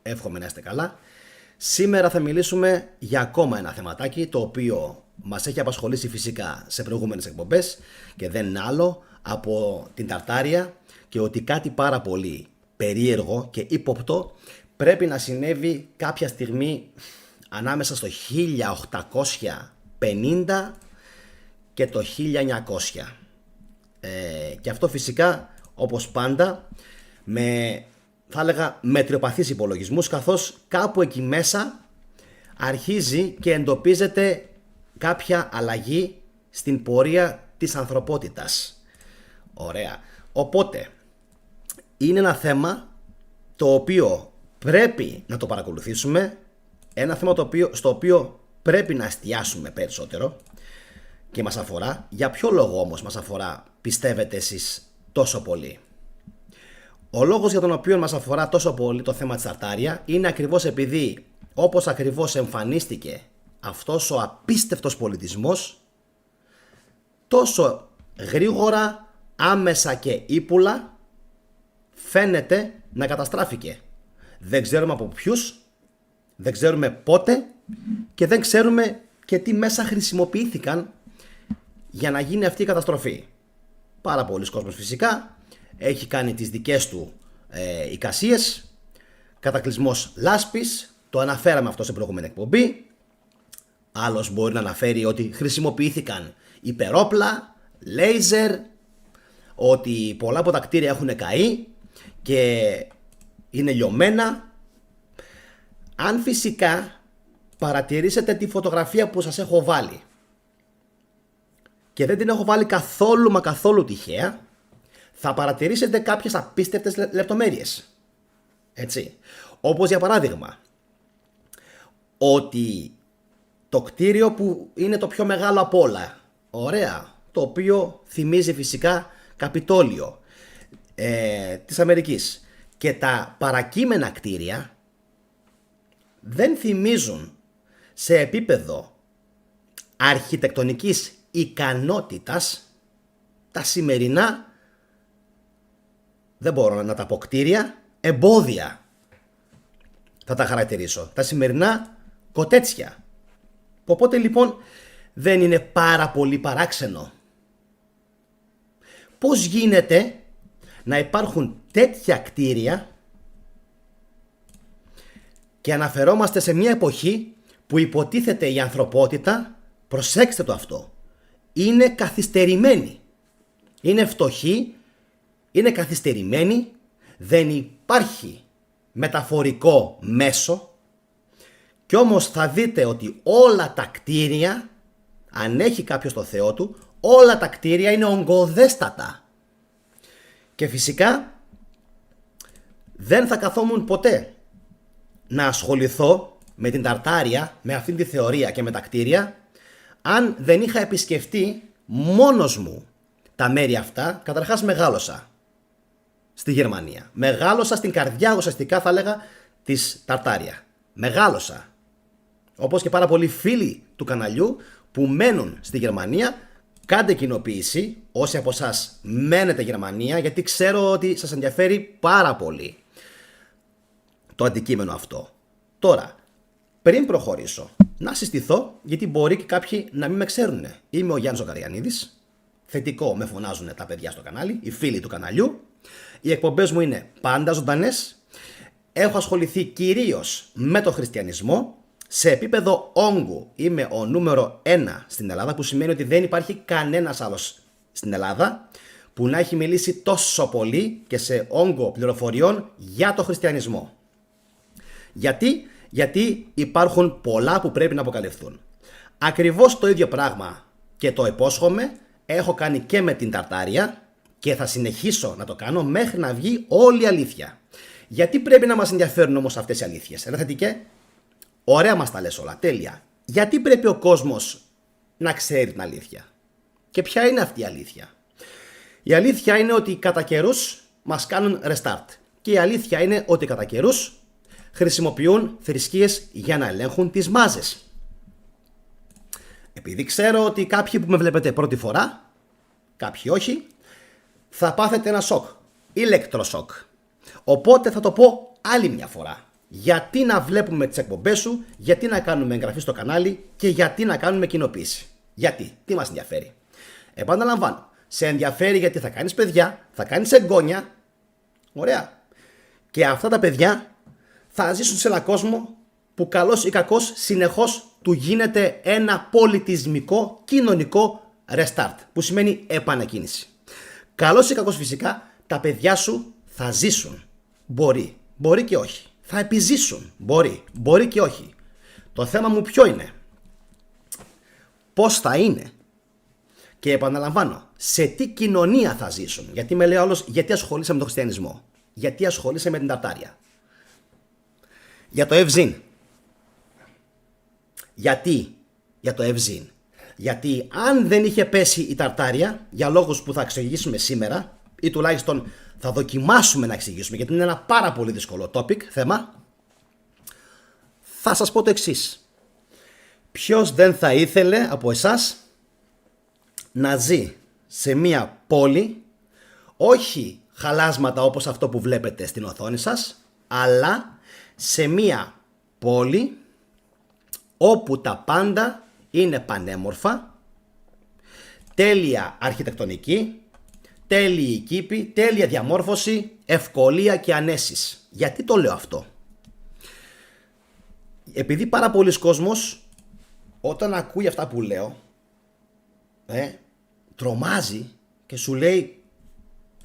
Εύχομαι να είστε καλά. Σήμερα θα μιλήσουμε για ακόμα ένα θεματάκι το οποίο μας έχει απασχολήσει φυσικά σε προηγούμενες εκπομπές και δεν είναι άλλο από την Ταρτάρια και ότι κάτι πάρα πολύ περίεργο και ύποπτο πρέπει να συνέβη κάποια στιγμή ανάμεσα στο 1850 και το 1900. Και αυτό φυσικά όπως πάντα με, θα έλεγα, μετριοπαθείς υπολογισμούς, καθώς κάπου εκεί μέσα αρχίζει και εντοπίζεται κάποια αλλαγή στην πορεία της ανθρωπότητας. Ωραία. Οπότε είναι ένα θέμα το οποίο πρέπει να το παρακολουθήσουμε, ένα θέμα στο οποίο πρέπει να εστιάσουμε περισσότερο και μας αφορά. Για ποιο λόγο όμως μας αφορά, πιστεύετε εσείς, τόσο πολύ? Ο λόγος για τον οποίο μας αφορά τόσο πολύ το θέμα της Ταρτάρια είναι ακριβώς επειδή, όπως ακριβώς εμφανίστηκε αυτός ο απίστευτος πολιτισμός, τόσο γρήγορα, άμεσα και ύπουλα φαίνεται να καταστράφηκε. Δεν ξέρουμε από ποιους, δεν ξέρουμε πότε και δεν ξέρουμε και τι μέσα χρησιμοποιήθηκαν για να γίνει αυτή η καταστροφή. Πάρα πολλοί κόσμος φυσικά έχει κάνει τις δικές του εικασίες, κατακλυσμός λάσπης, το αναφέραμε αυτό σε προηγούμενη εκπομπή. Άλλος μπορεί να αναφέρει ότι χρησιμοποιήθηκαν υπερόπλα, λέιζερ, ότι πολλά από τα κτίρια έχουν καεί και είναι λιωμένα. Αν φυσικά παρατηρήσετε τη φωτογραφία που σας έχω βάλει, και δεν την έχω βάλει καθόλου μα καθόλου τυχαία, θα παρατηρήσετε κάποιες απίστευτες λεπτομέρειες. Έτσι. Όπως για παράδειγμα, ότι το κτίριο που είναι το πιο μεγάλο από όλα, ωραία, το οποίο θυμίζει φυσικά Καπιτόλιο της Αμερικής, και τα παρακείμενα κτίρια δεν θυμίζουν σε επίπεδο αρχιτεκτονικής ικανότητας τα σημερινά, δεν μπορώ να τα πω κτίρια, εμπόδια θα τα χαρακτηρίσω, τα σημερινά κοτέτσια. Οπότε λοιπόν δεν είναι πάρα πολύ παράξενο πώς γίνεται να υπάρχουν τέτοια κτίρια, και αναφερόμαστε σε μια εποχή που υποτίθεται η ανθρωπότητα, προσέξτε το αυτό, είναι καθυστερημένη, είναι φτωχή, είναι καθυστερημένη, δεν υπάρχει μεταφορικό μέσο, και όμως θα δείτε ότι όλα τα κτίρια, αν έχει κάποιος το Θεό του, όλα τα κτίρια είναι ογκωδέστατα. Και φυσικά δεν θα καθόμουν ποτέ να ασχοληθώ με την Ταρτάρια, με αυτήν τη θεωρία και με τα κτίρια, αν δεν είχα επισκεφτεί μόνος μου τα μέρη αυτά. Καταρχάς μεγάλωσα στη Γερμανία, μεγάλωσα στην καρδιά ουσιαστικά, θα έλεγα, της Ταρτάρια. Μεγάλωσα, όπως και πάρα πολλοί φίλοι του καναλιού που μένουν στη Γερμανία. Κάντε κοινοποίηση όσοι από εσάς μένετε Γερμανία, γιατί ξέρω ότι σας ενδιαφέρει πάρα πολύ το αντικείμενο αυτό. Τώρα, πριν προχωρήσω, να συστηθώ, γιατί μπορεί και κάποιοι να μην με ξέρουν. Είμαι ο Γιάννης Ζοκαριανίδης. Θετικό με φωνάζουν τα παιδιά στο κανάλι, οι φίλοι του καναλιού. Οι εκπομπές μου είναι πάντα ζωντανές. Έχω ασχοληθεί κυρίως με το χριστιανισμό. Σε επίπεδο όγκου είμαι ο νούμερο 1 στην Ελλάδα, που σημαίνει ότι δεν υπάρχει κανένας άλλος στην Ελλάδα που να έχει μιλήσει τόσο πολύ και σε όγκο πληροφοριών για το χριστιανισμό. Γιατί υπάρχουν πολλά που πρέπει να αποκαλυφθούν. Ακριβώς το ίδιο πράγμα, και το υπόσχομαι, έχω κάνει και με την Ταρτάρια και θα συνεχίσω να το κάνω μέχρι να βγει όλη η αλήθεια. Γιατί πρέπει να μας ενδιαφέρουν όμως αυτές οι αλήθειες? Ρε θετικέ, ωραία μας τα λες όλα, τέλεια. Γιατί πρέπει ο κόσμος να ξέρει την αλήθεια? Και ποια είναι αυτή η αλήθεια? Η αλήθεια είναι ότι κατά καιρούς μας κάνουν restart. Και η αλήθεια είναι ότι κατά καιρούς χρησιμοποιούν θρησκείες για να ελέγχουν τις μάζες. Επειδή ξέρω ότι κάποιοι που με βλέπετε πρώτη φορά, κάποιοι όχι, θα πάθετε ένα σοκ, ηλεκτροσοκ. Οπότε θα το πω άλλη μια φορά. Γιατί να βλέπουμε τις εκπομπές σου, γιατί να κάνουμε εγγραφή στο κανάλι και γιατί να κάνουμε κοινοποίηση. Γιατί, τι μας ενδιαφέρει. Επαναλαμβάνω, σε ενδιαφέρει γιατί θα κάνεις παιδιά, θα κάνεις εγγόνια. Ωραία. Και αυτά τα παιδιά θα ζήσουν σε έναν κόσμο που καλός ή κακός συνεχώς του γίνεται ένα πολιτισμικό κοινωνικό restart, που σημαίνει επανεκκίνηση. Καλός ή κακός φυσικά τα παιδιά σου θα ζήσουν. Μπορεί και όχι. Θα επιζήσουν. Μπορεί και όχι. Το θέμα μου ποιο είναι? Πώς θα είναι? Και επαναλαμβάνω, σε τι κοινωνία θα ζήσουν? Γιατί με λέει άλλος, γιατί ασχολείσαι με τον χριστιανισμό? Γιατί ασχολείσαι με την Ταρτάρια? Για το Ευζήν. Γιατί για το Ευζήν? Γιατί αν δεν είχε πέσει η Ταρτάρια, για λόγους που θα εξηγήσουμε σήμερα, ή τουλάχιστον θα δοκιμάσουμε να εξηγήσουμε, γιατί είναι ένα πάρα πολύ δύσκολο θέμα, θα σας πω το εξής. Ποιος δεν θα ήθελε από εσάς να ζει σε μία πόλη, όχι χαλάσματα όπως αυτό που βλέπετε στην οθόνη σας, αλλά σε μία πόλη όπου τα πάντα είναι πανέμορφα, τέλεια αρχιτεκτονική, τέλειοι κήποι, τέλεια διαμόρφωση, ευκολία και ανέσεις. Γιατί το λέω αυτό? Επειδή πάρα πολλοί κόσμος όταν ακούει αυτά που λέω τρομάζει και σου λέει,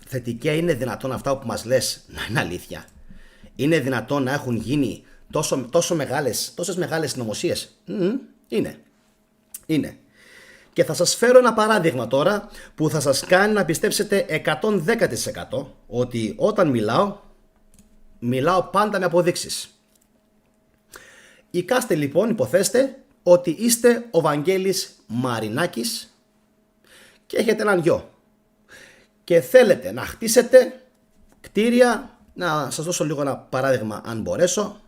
θετικά, είναι δυνατόν αυτά που μας λες να είναι αλήθεια? Είναι δυνατόν να έχουν γίνει τόσες μεγάλες συνωμοσίες? Είναι. Και θα σας φέρω ένα παράδειγμα τώρα που θα σας κάνει να πιστέψετε 110% ότι όταν μιλάω πάντα με αποδείξεις. Εικάστε λοιπόν, υποθέστε ότι είστε ο Βαγγέλης Μαρινάκης και έχετε έναν γιο και θέλετε να χτίσετε κτίρια. Να σας δώσω λίγο ένα παράδειγμα αν μπορέσω.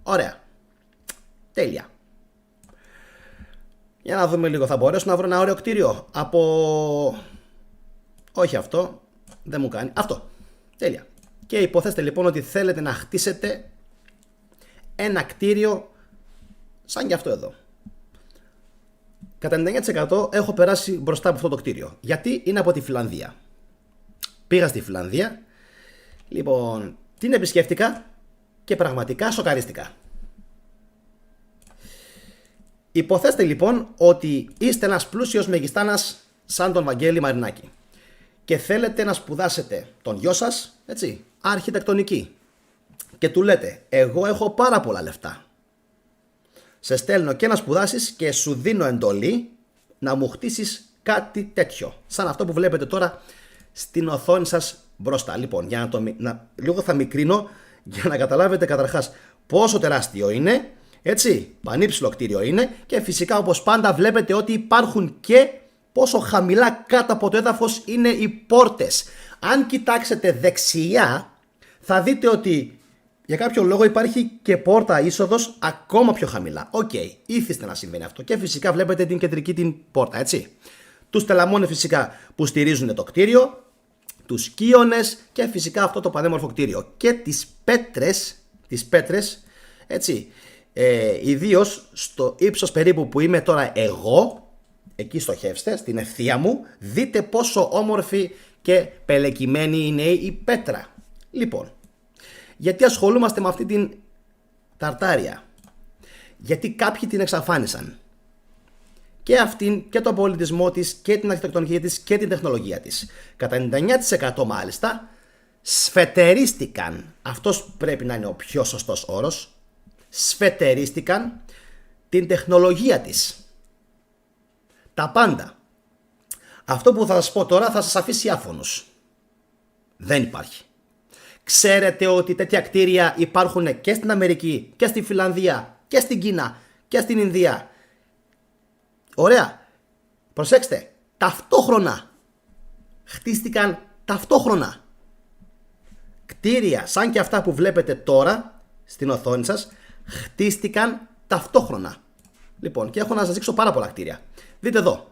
Ωραία. Τέλεια. Για να δούμε λίγο, θα μπορέσω να βρω ένα ωραίο κτίριο όχι αυτό, δεν μου κάνει. Αυτό. Τέλεια. Και υποθέστε λοιπόν ότι θέλετε να χτίσετε ένα κτίριο σαν και αυτό εδώ. Κατά 99% έχω περάσει μπροστά από αυτό το κτίριο. Γιατί είναι από τη Φιλανδία. Πήγα στη Φιλανδία. Λοιπόν, την επισκέφτηκα και πραγματικά σοκαρίστηκα. Υποθέστε λοιπόν ότι είστε ένας πλούσιος μεγιστάνας σαν τον Βαγγέλη Μαρινάκη και θέλετε να σπουδάσετε τον γιο σας, έτσι, αρχιτεκτονική, και του λέτε, εγώ έχω πάρα πολλά λεφτά, σε στέλνω και να σπουδάσεις και σου δίνω εντολή να μου χτίσεις κάτι τέτοιο, σαν αυτό που βλέπετε τώρα στην οθόνη σας μπροστά. Λοιπόν, για λίγο θα μικρύνω για να καταλάβετε καταρχάς πόσο τεράστιο είναι. Έτσι, πανύψηλο κτίριο είναι και φυσικά όπως πάντα βλέπετε ότι υπάρχουν και πόσο χαμηλά κάτω από το έδαφος είναι οι πόρτες. Αν κοιτάξετε δεξιά θα δείτε ότι για κάποιο λόγο υπάρχει και πόρτα είσοδος ακόμα πιο χαμηλά. Οκ, ήθιστε να συμβαίνει αυτό και φυσικά βλέπετε την κεντρική την πόρτα, έτσι. Τους τελαμόνες φυσικά που στηρίζουν το κτίριο, τους κύονες και φυσικά αυτό το πανέμορφο κτίριο και τις πέτρες, έτσι. Ιδίως στο ύψος περίπου που είμαι τώρα εγώ, εκεί στοχεύστε, στην ευθεία μου, δείτε πόσο όμορφη και πελεκυμένη είναι η πέτρα. Λοιπόν, γιατί ασχολούμαστε με αυτή την Ταρτάρια? Γιατί κάποιοι την εξαφάνισαν. Και αυτήν και τον πολιτισμό της και την αρχιτεκτονική της και την τεχνολογία της. Κατά 99% μάλιστα σφετερίστηκαν, αυτός πρέπει να είναι ο πιο σωστός όρος, σφετερίστηκαν την τεχνολογία της. Τα πάντα. Αυτό που θα σας πω τώρα θα σας αφήσει άφωνους. Δεν υπάρχει. Ξέρετε ότι τέτοια κτίρια υπάρχουν και στην Αμερική και στη Φιλανδία και στην Κίνα και στην Ινδία. Ωραία. Προσέξτε. Ταυτόχρονα. Χτίστηκαν ταυτόχρονα. Κτίρια σαν και αυτά που βλέπετε τώρα στην οθόνη σας χτίστηκαν ταυτόχρονα. Λοιπόν, και έχω να σας δείξω πάρα πολλά κτίρια. Δείτε εδώ.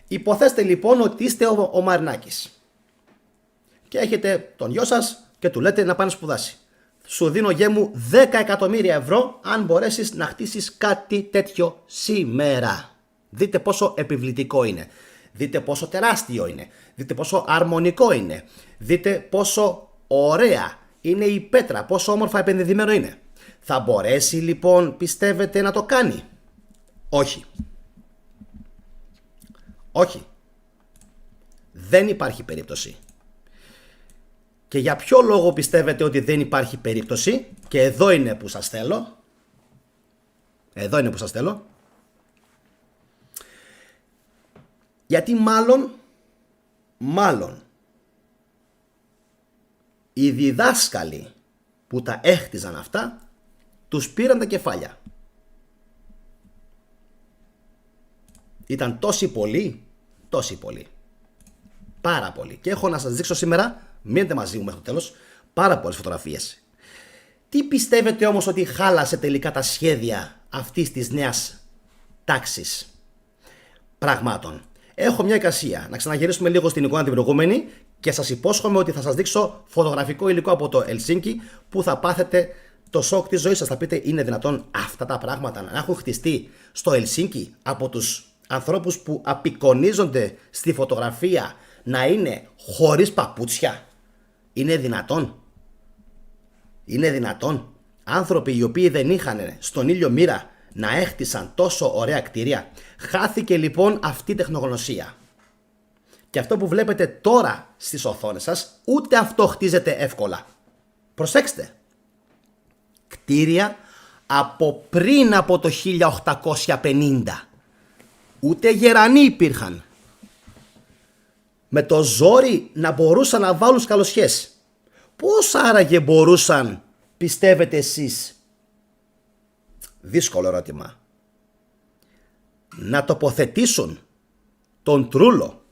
Υποθέστε λοιπόν ότι είστε ο Μαρινάκης και έχετε τον γιο σας και του λέτε να πάει να σπουδάσει. σου δίνω γε μου 10 εκατομμύρια ευρώ αν μπορέσεις να χτίσεις κάτι τέτοιο σήμερα. Δείτε πόσο επιβλητικό είναι. Δείτε πόσο τεράστιο είναι. Δείτε πόσο αρμονικό είναι. Δείτε πόσο ωραία είναι η πέτρα. Πόσο όμορφα επενδυμένο είναι. Θα μπορέσει λοιπόν, πιστεύετε, να το κάνει? Όχι. Όχι. Δεν υπάρχει περίπτωση. Και για ποιο λόγο πιστεύετε ότι δεν υπάρχει περίπτωση? Και εδώ είναι που σας θέλω. Εδώ είναι που σας θέλω. Γιατί μάλλον οι διδάσκαλοι που τα έχτιζαν αυτά τους πήραν τα κεφάλια. Ήταν τόσοι πολλοί, πάρα πολλοί. Και έχω να σας δείξω σήμερα, μείνετε μαζί μου μέχρι το τέλος, πάρα πολλές φωτογραφίες. Τι πιστεύετε όμως ότι χάλασε τελικά τα σχέδια αυτής της νέας τάξης πραγμάτων? Έχω μια εικασία. Να ξαναγυρίσουμε λίγο στην εικόνα την προηγούμενη και σας υπόσχομαι ότι θα σας δείξω φωτογραφικό υλικό από το Ελσίνκι που θα πάθετε το σοκ της ζωής σας. Θα πείτε, είναι δυνατόν αυτά τα πράγματα να έχουν χτιστεί στο Ελσίνκι από τους ανθρώπους που απεικονίζονται στη φωτογραφία να είναι χωρίς παπούτσια? Είναι δυνατόν? Είναι δυνατόν άνθρωποι οι οποίοι δεν είχαν στον ήλιο μοίρα να έχτισαν τόσο ωραία κτίρια? Χάθηκε λοιπόν αυτή η τεχνογνωσία. Και αυτό που βλέπετε τώρα στις οθόνες σας, ούτε αυτό χτίζεται εύκολα. Προσέξτε. Κτίρια από πριν από το 1850. Ούτε γερανοί υπήρχαν. Με το ζόρι να μπορούσαν να βάλουν σκαλωσιές. Πώς άραγε μπορούσαν, πιστεύετε εσείς? Δύσκολο ερώτημα. Να τοποθετήσουν τον τρούλο,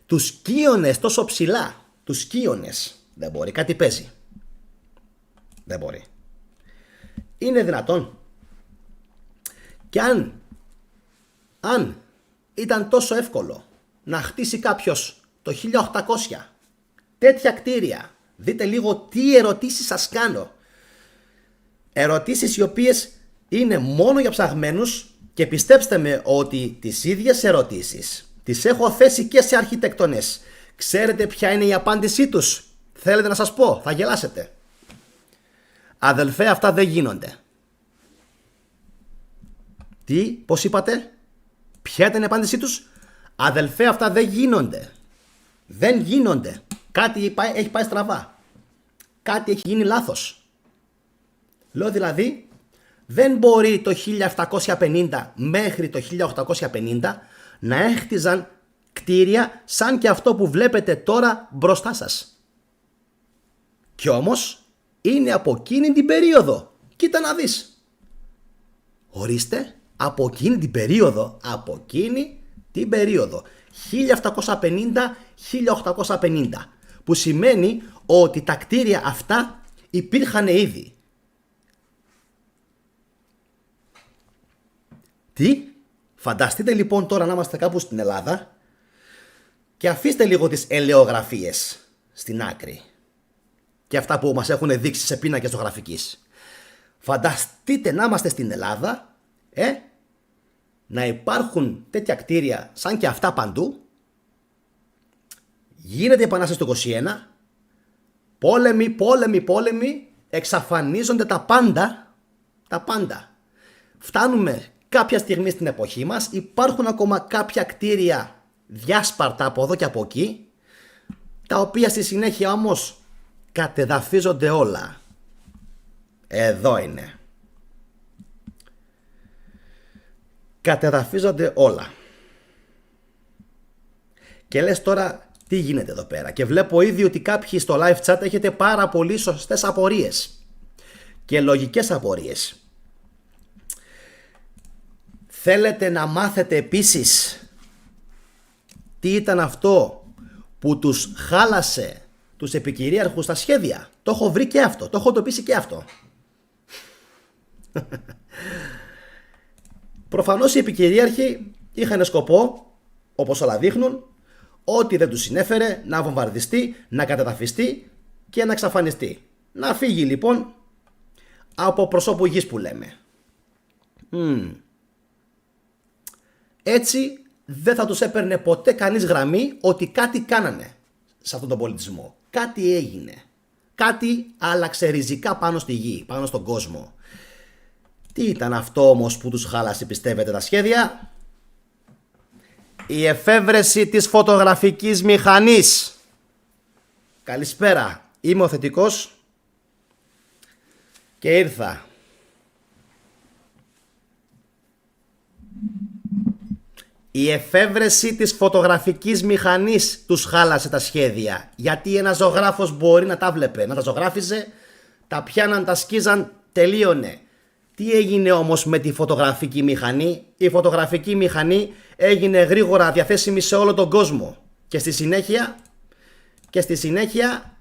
τους κύονες τόσο ψηλά, τους κύονες? Δεν μπορεί, κάτι παίζει. Δεν μπορεί. Είναι δυνατόν? Και αν ήταν τόσο εύκολο να χτίσει κάποιος το 1800 τέτοια κτίρια, δείτε λίγο τι ερωτήσεις σας κάνω. Ερωτήσεις οι οποίες είναι μόνο για ψαγμένους και πιστέψτε με ότι τις ίδιες ερωτήσεις τις έχω θέσει και σε αρχιτεκτονές. Ξέρετε ποια είναι η απάντησή τους? Θέλετε να σας πω? Θα γελάσετε. Αδελφέ, αυτά δεν γίνονται. Τι, πώς είπατε? Ποια ήταν η απάντησή τους? Αδελφέ, αυτά δεν γίνονται. Δεν γίνονται. Κάτι έχει πάει στραβά. Κάτι έχει γίνει λάθος. Λέω δηλαδή, δεν μπορεί το 1750 μέχρι το 1850 να έχτιζαν κτίρια σαν και αυτό που βλέπετε τώρα μπροστά σας. Κι όμως είναι από εκείνη την περίοδο. Κοίτα να δεις. Ορίστε, από εκείνη την περίοδο. Από εκείνη την περίοδο. 1750-1850. Που σημαίνει ότι τα κτίρια αυτά υπήρχαν ήδη. Τι? Φανταστείτε λοιπόν τώρα να είμαστε κάπου στην Ελλάδα και αφήστε λίγο τις ελαιογραφίες στην άκρη και αυτά που μας έχουν δείξει σε πίνακες ζωγραφικής. Φανταστείτε να είμαστε στην Ελλάδα, να υπάρχουν τέτοια κτίρια σαν και αυτά παντού. Γίνεται η Επανάσταση του 21, πόλεμοι, εξαφανίζονται τα πάντα. Φτάνουμε κάποια στιγμή στην εποχή μας, υπάρχουν ακόμα κάποια κτίρια διάσπαρτα από εδώ και από εκεί, τα οποία στη συνέχεια όμως κατεδαφίζονται όλα. Εδώ είναι. Κατεδαφίζονται όλα. Και λες τώρα τι γίνεται εδώ πέρα? Και βλέπω ήδη ότι κάποιοι στο live chat έχετε πάρα πολύ σωστές απορίες και λογικές απορίες. Θέλετε να μάθετε επίσης τι ήταν αυτό που τους χάλασε τους επικυρίαρχους στα σχέδια? Το έχω βρει και αυτό, το έχω τοπίσει και αυτό. Προφανώς οι επικυρίαρχοι είχαν σκοπό, όπως όλα δείχνουν, ό,τι δεν τους συνέφερε να βομβαρδιστεί, να κατεδαφιστεί και να εξαφανιστεί. Να φύγει λοιπόν από προσώπου γης που λέμε. Έτσι δεν θα τους έπαιρνε ποτέ κανείς γραμμή ότι κάτι κάνανε σε αυτόν τον πολιτισμό. Κάτι έγινε. Κάτι άλλαξε ριζικά πάνω στη γη, πάνω στον κόσμο. Τι ήταν αυτό όμως που τους χάλασε, πιστεύετε, τα σχέδια? Η εφεύρεση της φωτογραφικής μηχανής. Καλησπέρα, είμαι ο Θετικός και ήρθα. Η εφεύρεση της φωτογραφικής μηχανής τους χάλασε τα σχέδια. Γιατί ένας ζωγράφος μπορεί να τα βλέπε, να τα ζωγράφιζε, τα πιάναν, τα σκίζαν, τελείωνε. Τι έγινε όμως με τη φωτογραφική μηχανή? Η φωτογραφική μηχανή έγινε γρήγορα διαθέσιμη σε όλο τον κόσμο. Και στη συνέχεια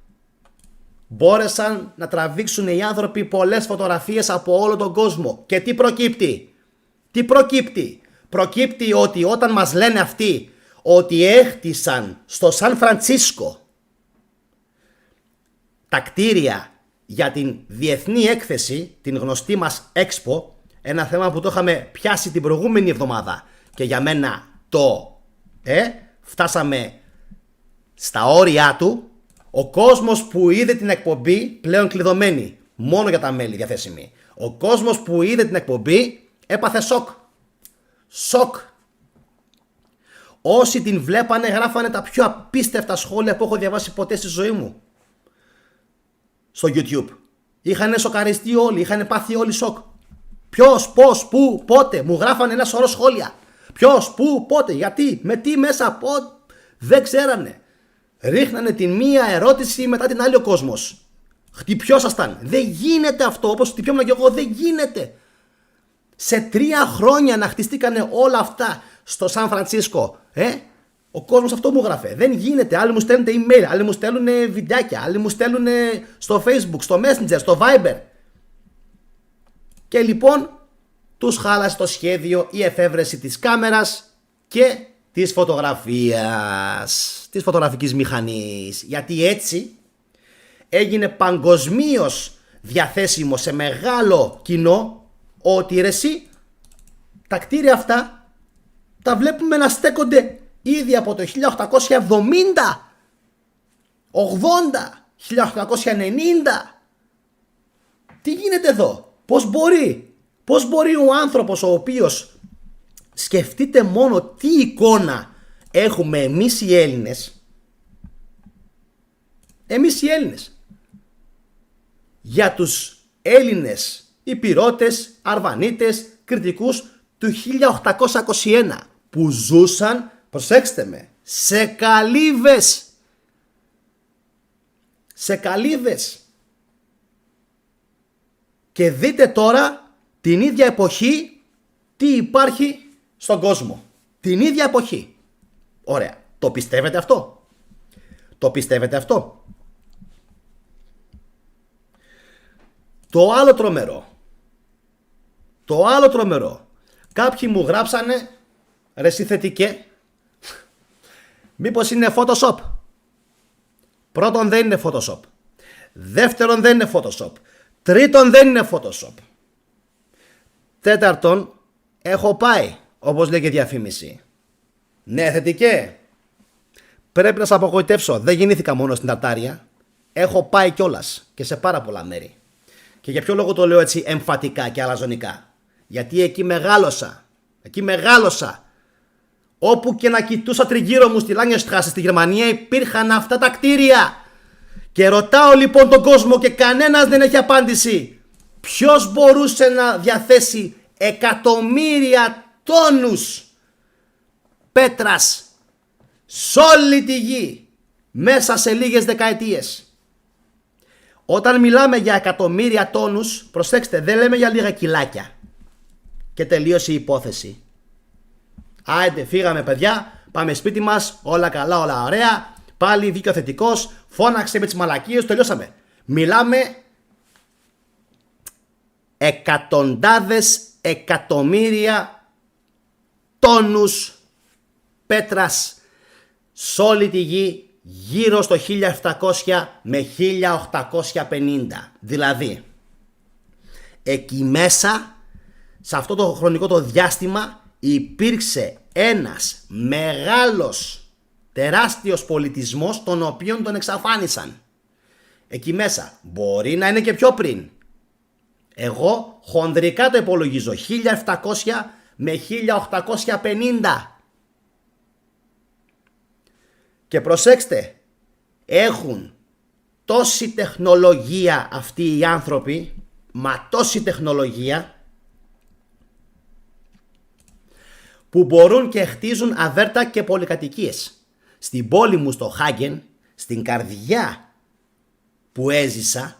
μπόρεσαν να τραβήξουν οι άνθρωποι πολλές φωτογραφίες από όλο τον κόσμο. Και τι προκύπτει? Προκύπτει ότι όταν μας λένε αυτοί ότι έχτισαν στο Σαν Φραντσίσκο τα κτίρια για την διεθνή έκθεση, την γνωστή μας Expo, ένα θέμα που το είχαμε πιάσει την προηγούμενη εβδομάδα και για μένα φτάσαμε στα όρια του, ο κόσμος που είδε την εκπομπή, πλέον κλειδωμένη, μόνο για τα μέλη διαθέσιμη, ο κόσμος που είδε την εκπομπή έπαθε σοκ. Όσοι την βλέπανε γράφανε τα πιο απίστευτα σχόλια που έχω διαβάσει ποτέ στη ζωή μου στο YouTube. Είχαν σοκαριστεί όλοι, είχαν πάθει όλοι σοκ. Ποιος, πώς, πού, πότε? Μου γράφανε ένα σωρό σχόλια. Ποιος, πού, πότε, γιατί, με τι μέσα, πότε? Δεν ξέρανε. Ρίχνανε την μία ερώτηση μετά την άλλη ο κόσμος. Χτυπιόσασταν. Δεν γίνεται αυτό, όπως χτυπιόμουν και εγώ, δεν γίνεται. Σε 3 χρόνια να χτιστήκανε όλα αυτά στο Σαν Φραντσίσκο. Ο κόσμος αυτό μου γράφε. Δεν γίνεται. Άλλοι μου στέλνουν email, άλλοι μου στέλνουν βιντεάκια, άλλοι μου στέλνουν στο Facebook, στο Messenger, στο Viber. Και λοιπόν τους χάλασε το σχέδιο η εφεύρεση της κάμερας και της φωτογραφίας, της φωτογραφικής μηχανής. Γιατί έτσι έγινε παγκοσμίως διαθέσιμο σε μεγάλο κοινό ότι ρε εσύ, τα κτίρια αυτά τα βλέπουμε να στέκονται ήδη από το 1870, 80, 1890. Τι γίνεται εδώ? Πώς μπορεί ο άνθρωπος ο οποίος, σκεφτείτε μόνο τι εικόνα έχουμε εμείς οι Έλληνες, για τους Έλληνες Υπηρώτες, Αρβανίτες, Κρητικούς του 1821 που ζούσαν, προσέξτε με, σε καλύβες. Και δείτε τώρα την ίδια εποχή τι υπάρχει στον κόσμο. Την ίδια εποχή. Ωραία. Το πιστεύετε αυτό? Το άλλο τρομερό. Κάποιοι μου γράψανε, ρε εσύ Θετικέ, μήπως είναι Photoshop? Πρώτον, δεν είναι Photoshop. Δεύτερον, δεν είναι Photoshop. Τρίτον, δεν είναι Photoshop. Τέταρτον, έχω πάει, όπως λέει και διαφήμιση. Ναι, Θετικέ, πρέπει να σε απογοητεύσω. Δεν γεννήθηκα μόνο στην Ταρτάρια. Έχω πάει κιόλας και σε πάρα πολλά μέρη. Και για ποιο λόγο το λέω έτσι εμφατικά και αλαζονικά? Γιατί εκεί μεγάλωσα. Όπου και να κοιτούσα τριγύρω μου στη Langenstraße στη Γερμανία υπήρχαν αυτά τα κτίρια. Και ρωτάω λοιπόν τον κόσμο και κανένας δεν έχει απάντηση. Ποιος μπορούσε να διαθέσει εκατομμύρια τόνους πέτρας σε όλη τη γη μέσα σε λίγες δεκαετίες? Όταν μιλάμε για εκατομμύρια τόνους, προσέξτε, δεν λέμε για λίγα κιλάκια. Και τελείωσε η υπόθεση. Άιντε, φύγαμε παιδιά, πάμε σπίτι μας, όλα καλά, όλα ωραία. Πάλι βγήκε ο Θετικός, φώναξε με τις μαλακίες, τελειώσαμε. Μιλάμε εκατοντάδες εκατομμύρια τόνους πέτρας σε όλη τη γη γύρω στο 1700 με 1850. Δηλαδή, εκεί μέσα, σε αυτό το χρονικό το διάστημα, υπήρξε ένας μεγάλος, τεράστιος πολιτισμός, τον οποίον τον εξαφάνισαν. Εκεί μέσα. Μπορεί να είναι και πιο πριν. Εγώ χονδρικά το υπολογίζω 1700 με 1850. Και προσέξτε, έχουν τόση τεχνολογία αυτοί οι άνθρωποι, μα τόση τεχνολογία, που μπορούν και χτίζουν αβέρτα και πολυκατοικίες. Στην πόλη μου στο Χάγεν, στην καρδιά που έζησα,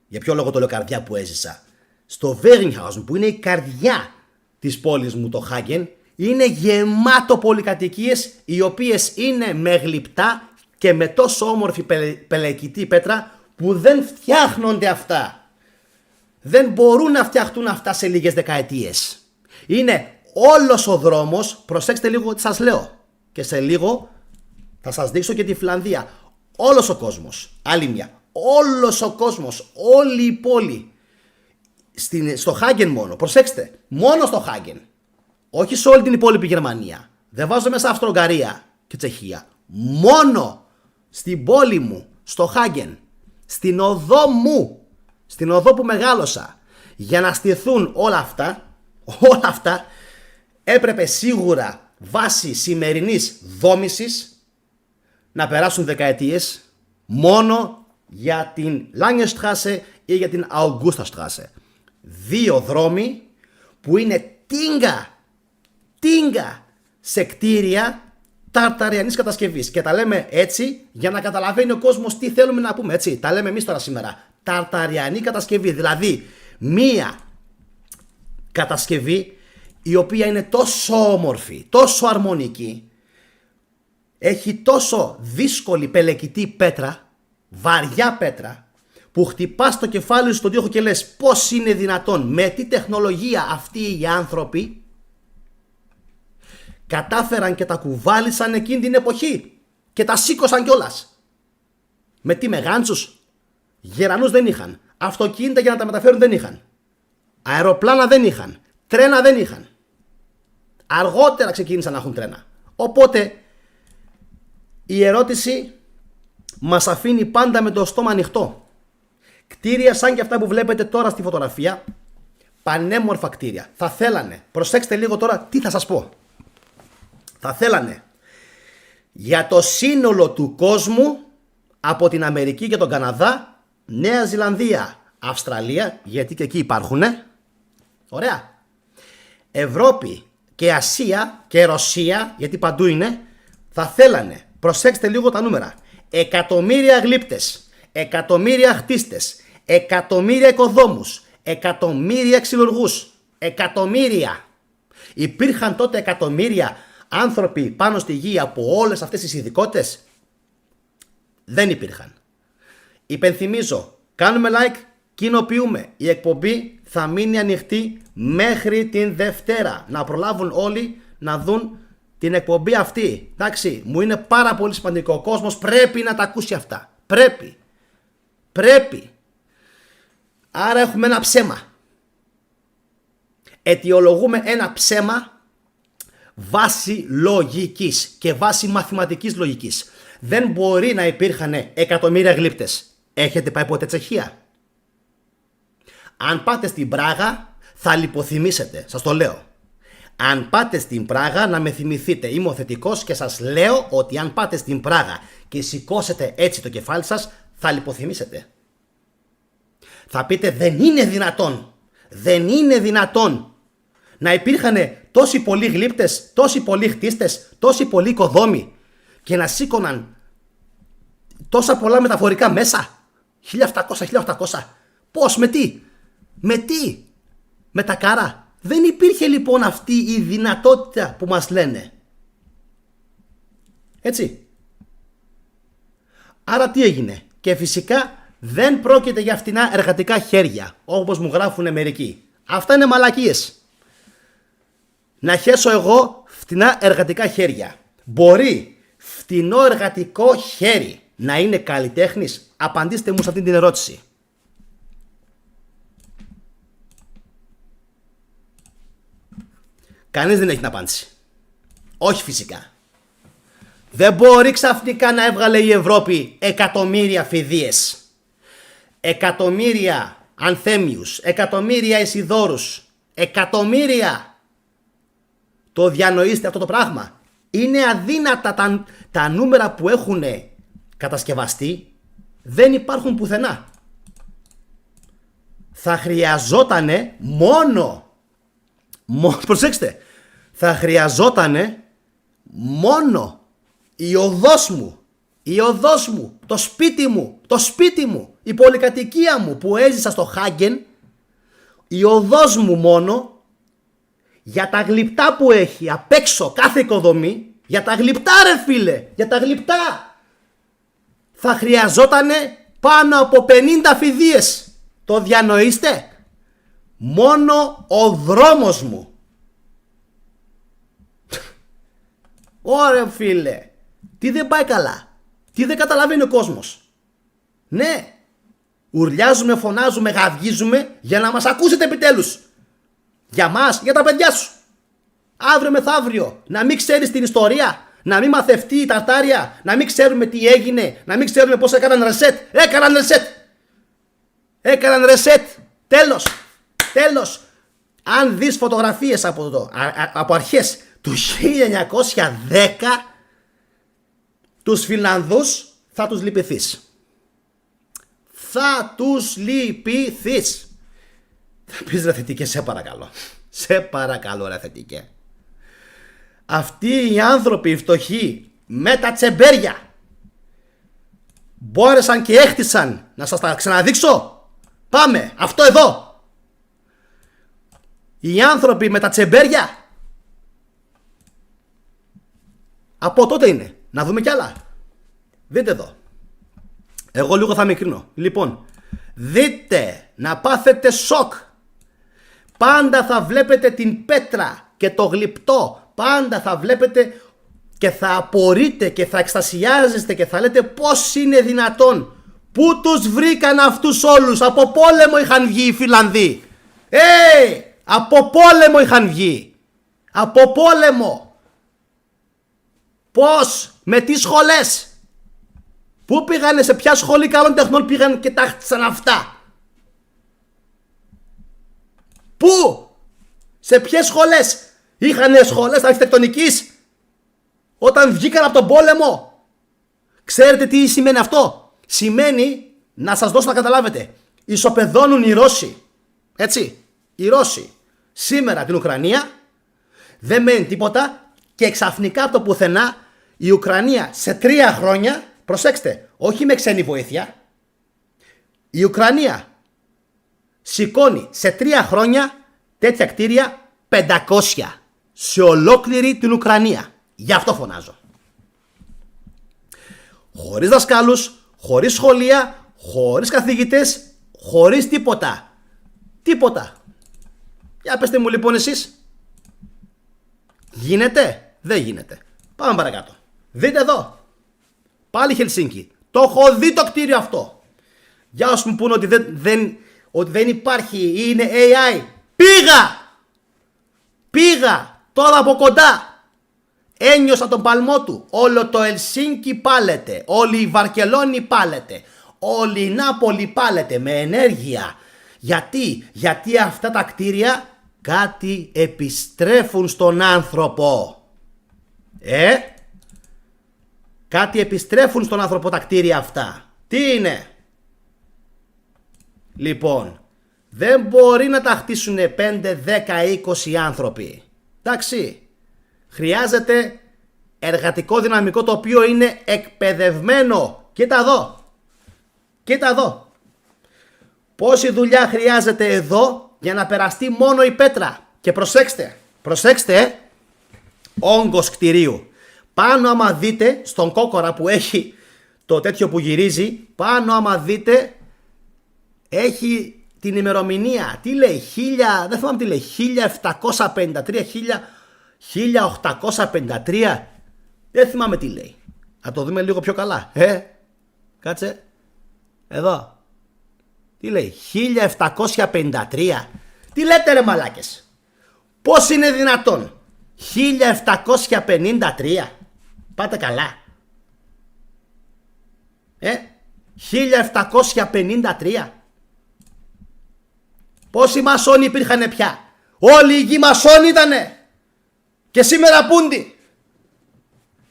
για ποιο λόγο το λέω καρδιά που έζησα, στο Βέριγχαουζεν που είναι η καρδιά της πόλης μου το Χάγεν, είναι γεμάτο πολυκατοικίες οι οποίες είναι με γλυπτά και με τόσο όμορφη πελεκητή πέτρα που δεν φτιάχνονται αυτά. Δεν μπορούν να φτιαχτούν αυτά σε λίγες δεκαετίες. Είναι όλος ο δρόμος, προσέξτε λίγο τι σας λέω και σε λίγο θα σας δείξω και τη Φιλανδία. Όλος ο κόσμος, άλλη μια, όλος ο κόσμος, όλη η πόλη, στο Χάγεν μόνο, προσέξτε, μόνο στο Χάγεν, όχι σε όλη την υπόλοιπη Γερμανία, δεν βάζω μέσα Αυστρο-Ουγγαρία και Τσεχία, μόνο στην πόλη μου, στο Χάγεν, στην οδό μου, στην οδό που μεγάλωσα, για να στηθούν όλα αυτά, έπρεπε σίγουρα βάσει σημερινής δόμησης να περάσουν δεκαετίες μόνο για την Langestraße ή για την Augustastraße. Δύο δρόμοι που είναι τίγκα σε κτίρια ταρταριανής κατασκευής. Και τα λέμε έτσι για να καταλαβαίνει ο κόσμος τι θέλουμε να πούμε, έτσι. Τα λέμε εμείς τώρα σήμερα. Ταρταριανή κατασκευή, δηλαδή μία κατασκευή η οποία είναι τόσο όμορφη, τόσο αρμονική, έχει τόσο δύσκολη πελεκητή πέτρα, βαριά πέτρα, που χτυπάς το κεφάλι σου στον τοίχο και λες πώς είναι δυνατόν, με τι τεχνολογία αυτοί οι άνθρωποι κατάφεραν και τα κουβάλισαν εκείνη την εποχή και τα σήκωσαν κιόλας. Με τι, με γάντσους? Γερανούς δεν είχαν, αυτοκίνητα για να τα μεταφέρουν δεν είχαν, αεροπλάνα δεν είχαν, τρένα δεν είχαν. Αργότερα ξεκίνησαν να έχουν τρένα. Οπότε η ερώτηση μας αφήνει πάντα με το στόμα ανοιχτό. Κτίρια σαν και αυτά που βλέπετε τώρα στη φωτογραφία, πανέμορφα κτίρια, θα θέλανε, προσέξτε λίγο τώρα τι θα σας πω, θα θέλανε για το σύνολο του κόσμου, από την Αμερική και τον Καναδά, Νέα Ζηλανδία, Αυστραλία, γιατί και εκεί υπάρχουνε, ωραία, Ευρώπη και Ασία και Ρωσία, γιατί παντού είναι, θα θέλανε, προσέξτε λίγο τα νούμερα, εκατομμύρια γλύπτες, εκατομμύρια χτίστες, εκατομμύρια οικοδόμους, εκατομμύρια ξυλουργούς, εκατομμύρια. Υπήρχαν τότε εκατομμύρια άνθρωποι πάνω στη γη από όλες αυτές τις ειδικότητες? Δεν υπήρχαν. Υπενθυμίζω, κάνουμε like, κοινοποιούμε. Η εκπομπή θα μείνει ανοιχτή μέχρι την Δευτέρα. Να προλάβουν όλοι να δουν την εκπομπή αυτή. Εντάξει, μου είναι πάρα πολύ σημαντικό. Ο κόσμος πρέπει να τα ακούσει αυτά. Πρέπει. Άρα έχουμε ένα ψέμα. Αιτιολογούμε ένα ψέμα βάσει λογικής και βάσει μαθηματικής λογικής. Δεν μπορεί να υπήρχαν εκατομμύρια γλύπτες. Έχετε πάει ποτέ Τσεχία? Αν πάτε στην Πράγα θα λιποθυμήσετε, σας το λέω. Αν πάτε στην Πράγα να με θυμηθείτε, είμαι ο θετικός και σας λέω ότι αν πάτε στην Πράγα και σηκώσετε έτσι το κεφάλι σας θα λιποθυμήσετε. Θα πείτε δεν είναι δυνατόν να υπήρχαν τόσοι πολλοί γλύπτες, τόσοι πολλοί χτίστες, τόσοι πολλοί οικοδόμοι και να σήκωναν τόσα πολλά μεταφορικά μέσα. 1700-1800. Πώς, με τι? Με τα κάρα? Δεν υπήρχε λοιπόν αυτή η δυνατότητα που μας λένε. Έτσι. Άρα τι έγινε? Και φυσικά δεν πρόκειται για φτηνά εργατικά χέρια, όπως μου γράφουν μερικοί. Αυτά είναι μαλακίες. Να χέσω εγώ φτηνά εργατικά χέρια? Μπορεί φτηνό εργατικό χέρι να είναι καλλιτέχνης? Απαντήστε μου σε αυτή την ερώτηση. Κανείς δεν έχει την απάντηση. Όχι φυσικά. Δεν μπορεί ξαφνικά να έβγαλε η Ευρώπη εκατομμύρια φιδίες, εκατομμύρια Ανθέμιους, εκατομμύρια Ισιδόρους, εκατομμύρια. Το διανοείστε αυτό το πράγμα? Είναι αδύνατα τα νούμερα που έχουν κατασκευαστεί, δεν υπάρχουν πουθενά. Θα χρειαζότανε προσέξτε, θα χρειαζότανε μόνο η οδός μου, το σπίτι μου, η πολυκατοικία μου που έζησα στο Χάγκεν, η οδός μου μόνο, για τα γλυπτά που έχει απ' έξω κάθε οικοδομή, για τα γλυπτά ρε φίλε, για τα γλυπτά, θα χρειαζότανε πάνω από 50 φιδίες. Το διανοείστε? Μόνο ο δρόμος μου. Ωραία φίλε, τι δεν πάει καλά, τι δεν καταλαβαίνει ο κόσμος? Ναι, ουρλιάζουμε, φωνάζουμε, γαυγίζουμε για να μας ακούσετε επιτέλους. Για μας, για τα παιδιά σου. Αύριο μεθαύριο να μην ξέρεις την ιστορία, να μην μαθευτεί η Ταρτάρια, να μην ξέρουμε τι έγινε, να μην ξέρουμε πώς έκαναν ρεσέτ. Έκαναν ρεσέτ. Τέλος. Αν δεις φωτογραφίες από αρχές του 1910, τους Φινλανδούς θα τους λυπηθείς. Θα πεις ρε Θετικέ, σε παρακαλώ ρε Θετικέ. Αυτοί οι άνθρωποι οι φτωχοί με τα τσεμπέρια μπόρεσαν και έχτισαν, να σας τα ξαναδείξω. Πάμε, αυτό εδώ. Οι άνθρωποι με τα τσεμπέρια από τότε είναι. Να δούμε κι άλλα. Δείτε εδώ. Εγώ λίγο θα μικρύνω. Λοιπόν, δείτε, να πάθετε σοκ. Πάντα θα βλέπετε την πέτρα και το γλυπτό. Πάντα θα βλέπετε και θα απορείτε και θα εκστασιάζεστε και θα λέτε πώς είναι δυνατόν. Πού τους βρήκαν αυτούς όλους? Από πόλεμο είχαν βγει οι Φιλανδοί. Από πόλεμο είχαν βγει. Από πόλεμο. Πώς? Με τι σχολές? Πού πήγανε? Σε ποια σχολή καλών τεχνών πήγαν και τα χτίσαν αυτά? Πού? Σε ποιες σχολές? Είχανε σχολές αρχιτεκτονικής όταν βγήκαν από τον πόλεμο? Ξέρετε τι σημαίνει αυτό? Σημαίνει, να σας δώσω να καταλάβετε, ισοπεδώνουν οι Ρώσοι. Έτσι, οι Ρώσοι σήμερα την Ουκρανία, δεν μένει τίποτα και ξαφνικά από το πουθενά η Ουκρανία σε 3 χρόνια, προσέξτε, όχι με ξένη βοήθεια, η Ουκρανία σηκώνει σε 3 χρόνια τέτοια κτίρια 500 σε ολόκληρη την Ουκρανία. Γι' αυτό φωνάζω. Χωρίς δασκάλους, χωρίς σχολεία, χωρίς καθηγητές, χωρίς τίποτα. Τίποτα. Για πέστε μου λοιπόν εσείς. Γίνεται? Δεν γίνεται. Πάμε παρακάτω. Δείτε εδώ. Πάλι Χελσίνκι. Το έχω δει το κτίριο αυτό. Για όσους μου πούνε ότι δεν υπάρχει ή είναι AI. Πήγα τώρα από κοντά. Ένιωσα τον παλμό του. Όλο το Ελσίνκι πάλεται. Όλη η Βαρκελόνη πάλεται. Όλη η Νάπολη πάλεται με ενέργεια. Γιατί αυτά τα κτίρια κάτι επιστρέφουν στον άνθρωπο. Κάτι επιστρέφουν στον άνθρωπο τα κτίρια αυτά. Τι είναι? Λοιπόν, δεν μπορεί να τα χτίσουν 5, 10, 20 άνθρωποι. Εντάξει. Χρειάζεται εργατικό δυναμικό το οποίο είναι εκπαιδευμένο. Κοίτα εδώ. Πόση δουλειά χρειάζεται εδώ για να περαστεί μόνο η πέτρα. Και προσέξτε, όγκος κτηρίου. Πάνω άμα δείτε στον κόκορα που έχει το τέτοιο που γυρίζει, πάνω άμα δείτε έχει την ημερομηνία. Τι λέει? Δεν θυμάμαι τι λέει. 1753, 1853. Δεν θυμάμαι τι λέει. Να το δούμε λίγο πιο καλά. Κάτσε. Εδώ. Τι λέει, 1753. Τι λέτε ρε μαλάκες? Πώς είναι δυνατόν? 1753. Πάτε καλά. 1753. Πόσοι μασόνοι υπήρχανε πια? Όλοι οι γη μασόνοι ήτανε. Και σήμερα πούντι.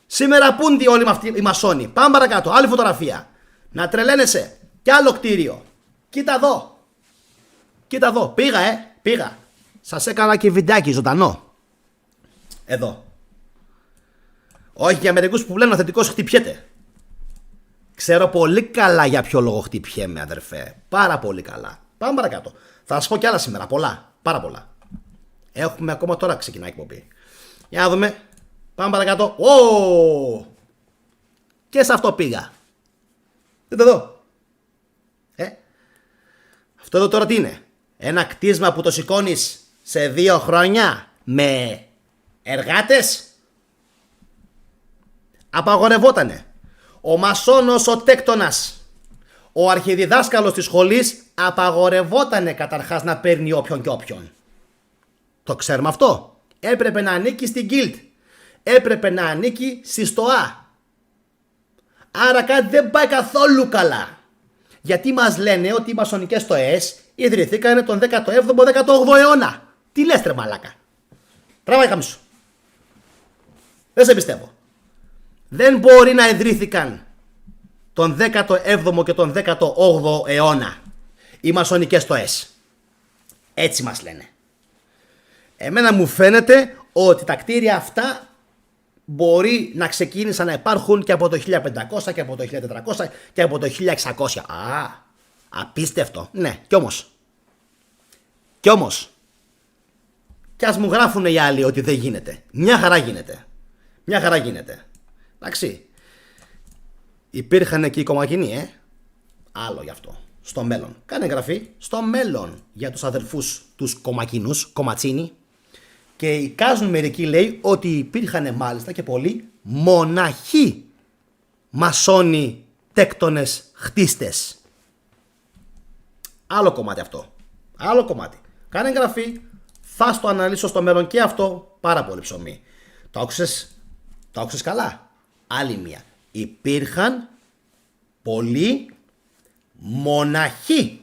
Σήμερα πούντι όλοι οι μασόνοι. Πάμε παρακάτω, άλλη φωτογραφία. Να τρελαίνεσαι. Κι άλλο κτίριο. Κοίτα εδώ. Κοίτα εδώ. Πήγα. Σας έκανα και βιντεάκι ζωντανό. Εδώ. Όχι, για μερικούς που λένε ο θετικός χτυπιέται. Ξέρω πολύ καλά για ποιο λόγο χτυπιέμαι, αδερφέ. Πάρα πολύ καλά. Πάμε παρακάτω. Θα σας πω κι άλλα σήμερα. Πολλά. Πάρα πολλά. Έχουμε ακόμα τώρα ξεκινάει η εκπομπή. Για να δούμε. Πάμε παρακάτω. Και σε αυτό πήγα. Δείτε εδώ. Αυτό εδώ τώρα τι είναι? Ένα κτίσμα που το σηκώνεις σε 2 χρόνια με εργάτες. Απαγορευότανε. Ο μασόνος, ο τέκτονας, ο αρχιδιδάσκαλος της σχολής απαγορευότανε καταρχάς να παίρνει όποιον και όποιον. Το ξέρουμε αυτό. Έπρεπε να ανήκει στην γκίλτ. Έπρεπε να ανήκει στη στοά. Άρα κάτι δεν πάει καθόλου καλά. Γιατί μας λένε ότι οι μασονικές στοές ιδρυθήκαν τον 17ο-18ο αιώνα. Τι λες τρε μαλάκα? Τραβάει καμίσου. Δεν σε πιστεύω. Δεν μπορεί να ιδρύθηκαν τον 17ο και τον 18ο αιώνα οι μασονικές στοές. Έτσι μας λένε. Εμένα μου φαίνεται ότι τα κτίρια αυτά μπορεί να ξεκίνησαν να υπάρχουν και από το 1500 και από το 1400 και από το 1600. Απίστευτο. Ναι, κι όμως. Κι ας μου γράφουν οι άλλοι ότι δεν γίνεται. Μια χαρά γίνεται. Εντάξει. Υπήρχαν και οι κομματινοί, Άλλο γι' αυτό. Στο μέλλον. Κάνε εγγραφή στο μέλλον για τους αδερφούς τους κομματινούς, κομματσίνοι. Και εικάζουν μερικοί, λέει, ότι υπήρχαν μάλιστα και πολλοί μοναχοί μασόνοι, τέκτονες, χτίστες. Άλλο κομμάτι αυτό. Άλλο κομμάτι. Κάνε εγγραφή. Θα στο αναλύσω στο μέλλον και αυτό. Πάρα πολύ ψωμί. Το άκουσες καλά? Άλλη μία. Υπήρχαν πολλοί μοναχοί,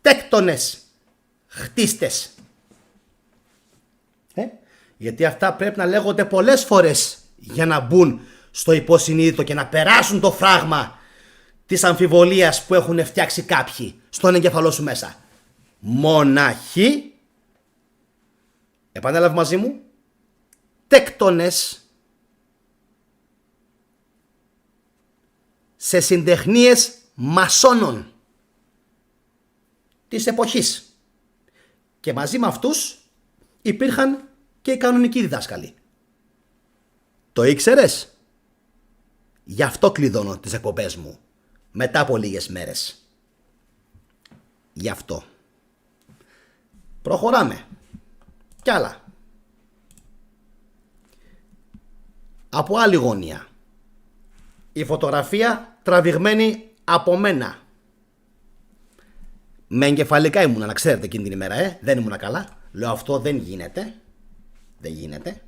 τέκτονες, χτίστες. Γιατί αυτά πρέπει να λέγονται πολλές φορές για να μπουν στο υποσυνείδητο και να περάσουν το φράγμα της αμφιβολίας που έχουν φτιάξει κάποιοι στον εγκεφαλό σου μέσα. Μοναχοί, επανέλαβε μαζί μου, τέκτονες, σε συντεχνίες μασόνων της εποχής. Και μαζί με αυτούς υπήρχαν και οι κανονικοί διδάσκαλοι. Το ήξερες? Γι' αυτό κλειδώνω τις εκπομπές μου μετά από λίγες μέρες. Γι' αυτό. Προχωράμε. Κι άλλα. Από άλλη γωνία. Η φωτογραφία τραβηγμένη από μένα. Με εγκεφαλικά ήμουνα, να ξέρετε, εκείνη την ημέρα, δεν ήμουνα καλά. Λέω αυτό δεν γίνεται. Δεν γίνεται.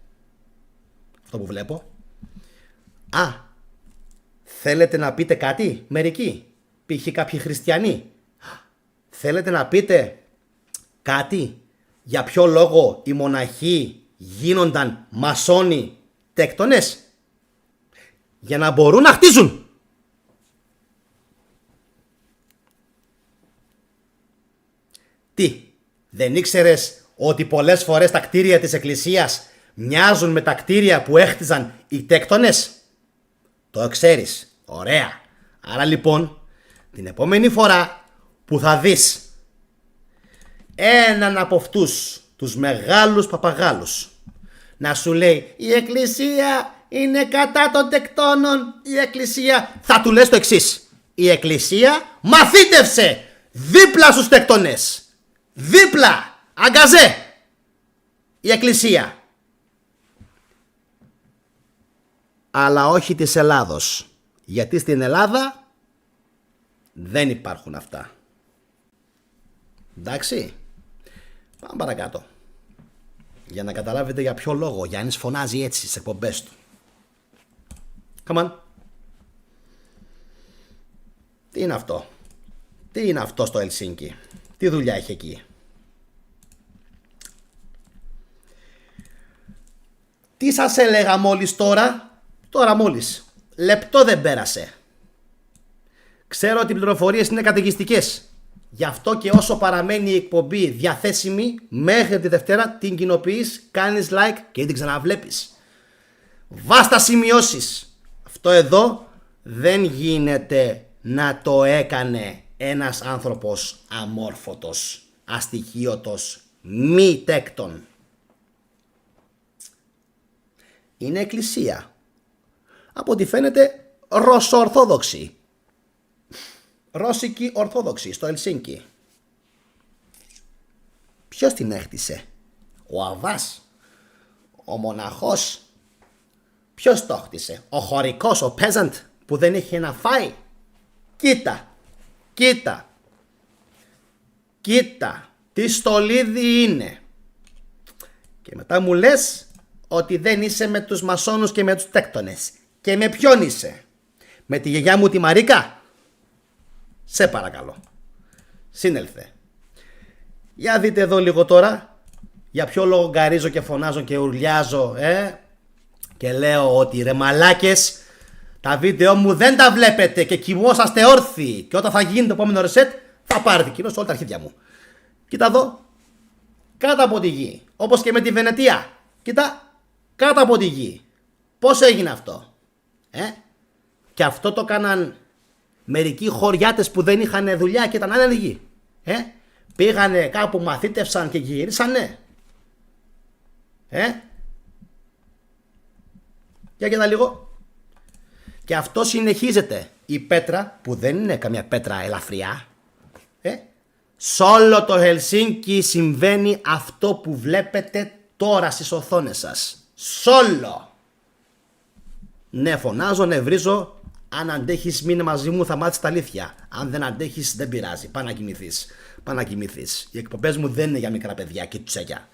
Αυτό που βλέπω. Θέλετε να πείτε κάτι, μερικοί? Π.χ. κάποιοι χριστιανοί. Θέλετε να πείτε κάτι για ποιο λόγο οι μοναχοί γίνονταν μασόνοι τέκτονες? Για να μπορούν να χτίζουν. Τι, δεν ήξερες ότι πολλές φορές τα κτίρια της εκκλησίας μοιάζουν με τα κτίρια που έχτιζαν οι τέκτονες? Το ξέρεις. Ωραία. Άρα λοιπόν, την επόμενη φορά που θα δεις έναν από αυτούς τους μεγάλους παπαγάλους να σου λέει η εκκλησία είναι κατά των τεκτώνων, η εκκλησία, θα του λες το εξής: η εκκλησία μαθήτευσε δίπλα στους τεκτώνες. Δίπλα, αγκαζέ, η εκκλησία. αλλά όχι της Ελλάδος. Γιατί στην Ελλάδα δεν υπάρχουν αυτά. Εντάξει. Πάμε παρακάτω. Για να καταλάβετε για ποιο λόγο ο Γιάννης φωνάζει έτσι στις εκπομπές του. Come on. Τι είναι αυτό? Τι είναι αυτό στο Ελσίνκι? Τι δουλειά έχει εκεί? Τι σας έλεγα μόλις τώρα? Τώρα μόλις. Λεπτό δεν πέρασε. Ξέρω ότι οι πληροφορίες είναι καταιγιστικές. Γι' αυτό και όσο παραμένει η εκπομπή διαθέσιμη, μέχρι τη Δευτέρα την κοινοποιείς, κάνεις like και την ξαναβλέπεις. Βάστα σημειώσεις. Αυτό εδώ δεν γίνεται να το έκανε ένας άνθρωπος αμόρφωτος, αστοιχείωτος, μη τέκτον. Είναι εκκλησία. Από ό,τι φαίνεται ρωσοορθόδοξη. Ρώσικη Ορθόδοξη στο Ελσίνκι. Ποιος την έχτισε? Ο Αβάς? Ο μοναχός? Ποιος το χτίσε? Ο χωρικός, ο peasant που δεν είχε να φάει? Κοίτα, κοίτα, κοίτα, τι στολίδι είναι. Και μετά μου λες ότι δεν είσαι με τους μασόνους και με τους τέκτονες. Και με ποιον είσαι? Με τη γιαγιά μου τη Μαρίκα? Σε παρακαλώ, σύνελθε. Για δείτε εδώ λίγο τώρα για ποιο λόγο γκαρίζω και φωνάζω και ουρλιάζω και λέω ότι ρε μαλάκες, τα βίντεο μου δεν τα βλέπετε και κοιμόσαστε όρθιοι. Και όταν θα γίνει το επόμενο reset θα πάρετε κοινώς όλα τα αρχίδια μου. Κοίτα εδώ, κάτω από τη γη. Όπως και με τη Βενετία. Κοίτα, κάτω από τη γη. Πώς έγινε αυτό? Και αυτό το κάναν μερικοί χωριάτες που δεν είχαν δουλειά και ήταν άνεργοι. Πήγανε κάπου, μαθήτευσαν και γυρίσανε. Για κοίτα λίγο. Και αυτό συνεχίζεται. Η πέτρα, που δεν είναι καμιά πέτρα ελαφριά, σ' όλο το Ελσίνκι συμβαίνει αυτό που βλέπετε τώρα στις οθόνες σας. Σ' όλο. Ναι, φωνάζω, νευρίζω. Αν αντέχεις μείνε μαζί μου, θα μάθεις τα αλήθεια. Αν δεν αντέχεις δεν πειράζει, πά να κοιμηθείς. Πά να κοιμηθείς. Οι εκπομπές μου δεν είναι για μικρά παιδιά και τσέκια.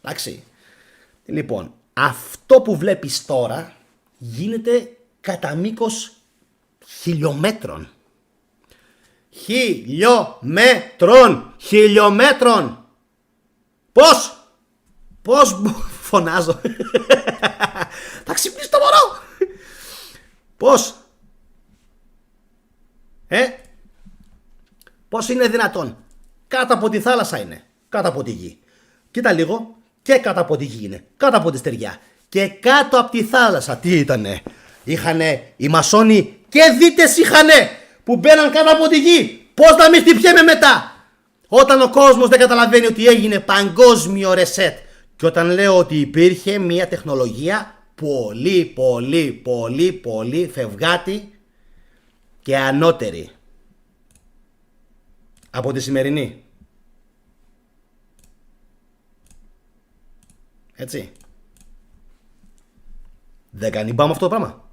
Εντάξει. Λοιπόν, αυτό που βλέπεις τώρα γίνεται κατά μήκος χιλιόμετρων. Χιλιόμετρων. Πώς φωνάζω? Θα ξυπνήσει το μωρό. Πώς? Πώς είναι δυνατόν? Κάτω από τη θάλασσα είναι. Κάτω από τη γη. Κοίτα λίγο. Και κάτω από τη γη είναι. Κάτω από τη στεριά. Και κάτω από τη θάλασσα τι ήτανε? Είχανε οι μασόνοι και δίτες είχανε που μπαίναν κάτω από τη γη. Πώς να μην χτυπιέμαι μετά? Όταν ο κόσμος δεν καταλαβαίνει ότι έγινε παγκόσμιο reset. Και όταν λέω ότι υπήρχε μια τεχνολογία πολύ φευγάτη και ανώτερη από τη σημερινή. Έτσι. Δεν κάνει μπάμ αυτό το πράγμα.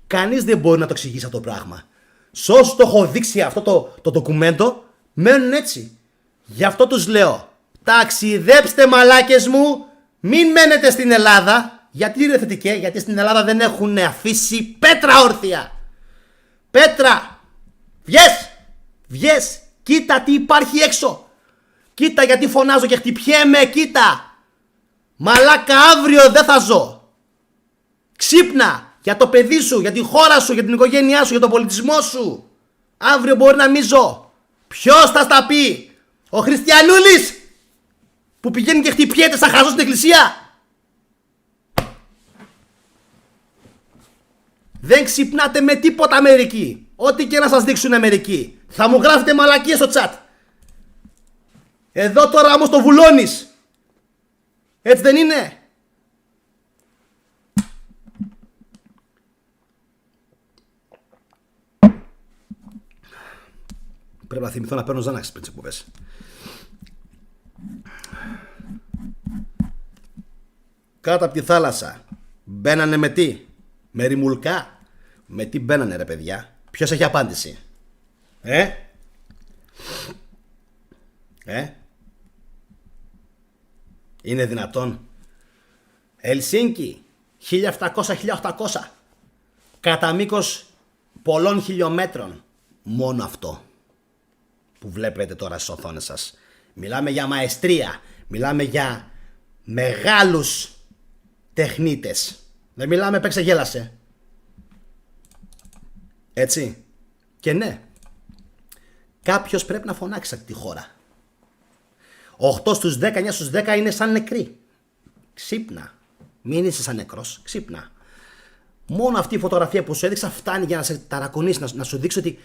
Κανείς δεν μπορεί να το εξηγήσει αυτό το πράγμα. Σ' όσους το έχω δείξει αυτό το ντοκουμέντο μένουν έτσι. Γι' αυτό τους λέω, ταξιδέψτε μαλάκες μου, μην μένετε στην Ελλάδα. Γιατί είναι θετικέ? Γιατί στην Ελλάδα δεν έχουν αφήσει πέτρα όρθια. Πέτρα. Βγες. Κοίτα τι υπάρχει έξω. Κοίτα γιατί φωνάζω και χτυπιέμαι. Κοίτα. Μαλάκα, αύριο δεν θα ζω. Ξύπνα. Για το παιδί σου, για τη χώρα σου, για την οικογένειά σου, για τον πολιτισμό σου. Αύριο μπορεί να μην ζω. Ποιος θα στα πει? Ο Χριστιανούλης που πηγαίνει και χτυπιέται σαν χαζός στην εκκλησία. Δεν ξυπνάτε με τίποτα Αμερική. Ό,τι και να σας δείξουν Αμερική. Θα μου γράφετε μαλακίες στο chat. Εδώ τώρα όμως το βουλώνεις. Έτσι δεν είναι? Πρέπει να θυμηθώ να παίρνω Ζάναξ πριν τις εκπομπές. Κάτω από τη θάλασσα μπαίνανε με τι? Με ρημουλκά. Με τι μπαίνανε ρε παιδιά? Ποιος έχει απάντηση? Είναι δυνατόν? Ελσίνκι 1700-1800, κατά μήκος πολλών χιλιόμετρων. Μόνο αυτό που βλέπετε τώρα στις οθόνες σας. Μιλάμε για μαεστρία. Μιλάμε για μεγάλους τεχνίτες. Δεν μιλάμε παίξε γέλασε. Έτσι. Και ναι, κάποιος πρέπει να φωνάξει αυτή τη χώρα. 8 στους 10, 9 στους 10 είναι σαν νεκροί. Ξύπνα. Μην είσαι σαν νεκρός. Ξύπνα. Μόνο αυτή η φωτογραφία που σου έδειξα φτάνει για να σε ταρακονίσει, να σου δείξει ότι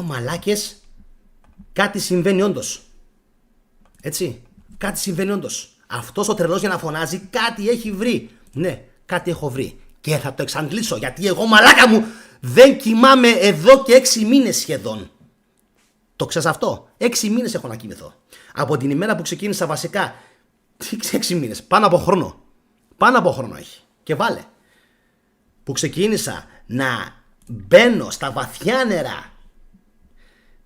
μαλάκες, κάτι συμβαίνει όντως. Έτσι. Κάτι συμβαίνει όντως. Αυτός ο τρελός για να φωνάζει κάτι έχει βρει. Ναι, κάτι έχω βρει. Και θα το εξαντλήσω, γιατί εγώ μαλάκα μου δεν κοιμάμαι εδώ και 6 μήνες σχεδόν. Το ξέρεις αυτό? 6 μήνες έχω να κοιμηθώ. Από την ημέρα που ξεκίνησα βασικά. 6 μήνες. Πάνω από χρόνο. Πάνω από χρόνο έχει. Και βάλε. Που ξεκίνησα να μπαίνω στα βαθιά νερά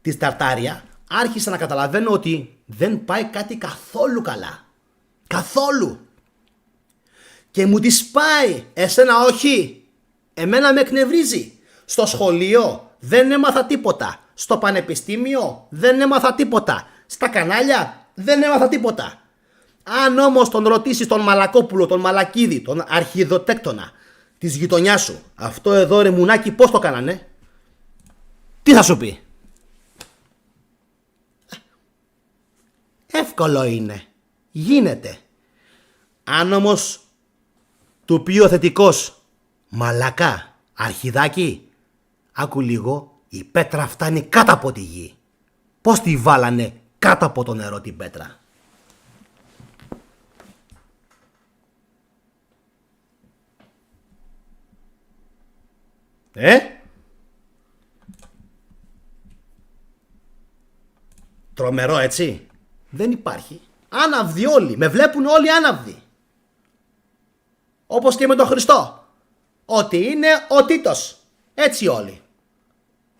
της Ταρτάρια, άρχισα να καταλαβαίνω ότι δεν πάει κάτι καθόλου καλά. Καθόλου. Και μου τη πάει. Εσένα όχι. Εμένα με εκνευρίζει. Στο σχολείο δεν έμαθα τίποτα. Στο πανεπιστήμιο δεν έμαθα τίποτα. Στα κανάλια δεν έμαθα τίποτα. Αν όμως τον ρωτήσεις τον Μαλακόπουλο, τον Μαλακίδη, τον αρχιδοτέκτονα της γειτονιάς σου, αυτό εδώ ρε μουνάκι πώς το κάνανε, τι θα σου πει? Εύκολο είναι. Γίνεται. Αν όμως του πει ο θετικός, μαλακά, αρχιδάκι, άκου λίγο, η πέτρα φτάνει κάτω από τη γη. Πώς τη βάλανε κάτω από το νερό την πέτρα? Τρομερό έτσι. Δεν υπάρχει. Άναυδοι όλοι. Με βλέπουν όλοι άναυδοι. Όπως και με τον Χριστό. Ό,τι είναι ο Τίτος. Έτσι όλοι.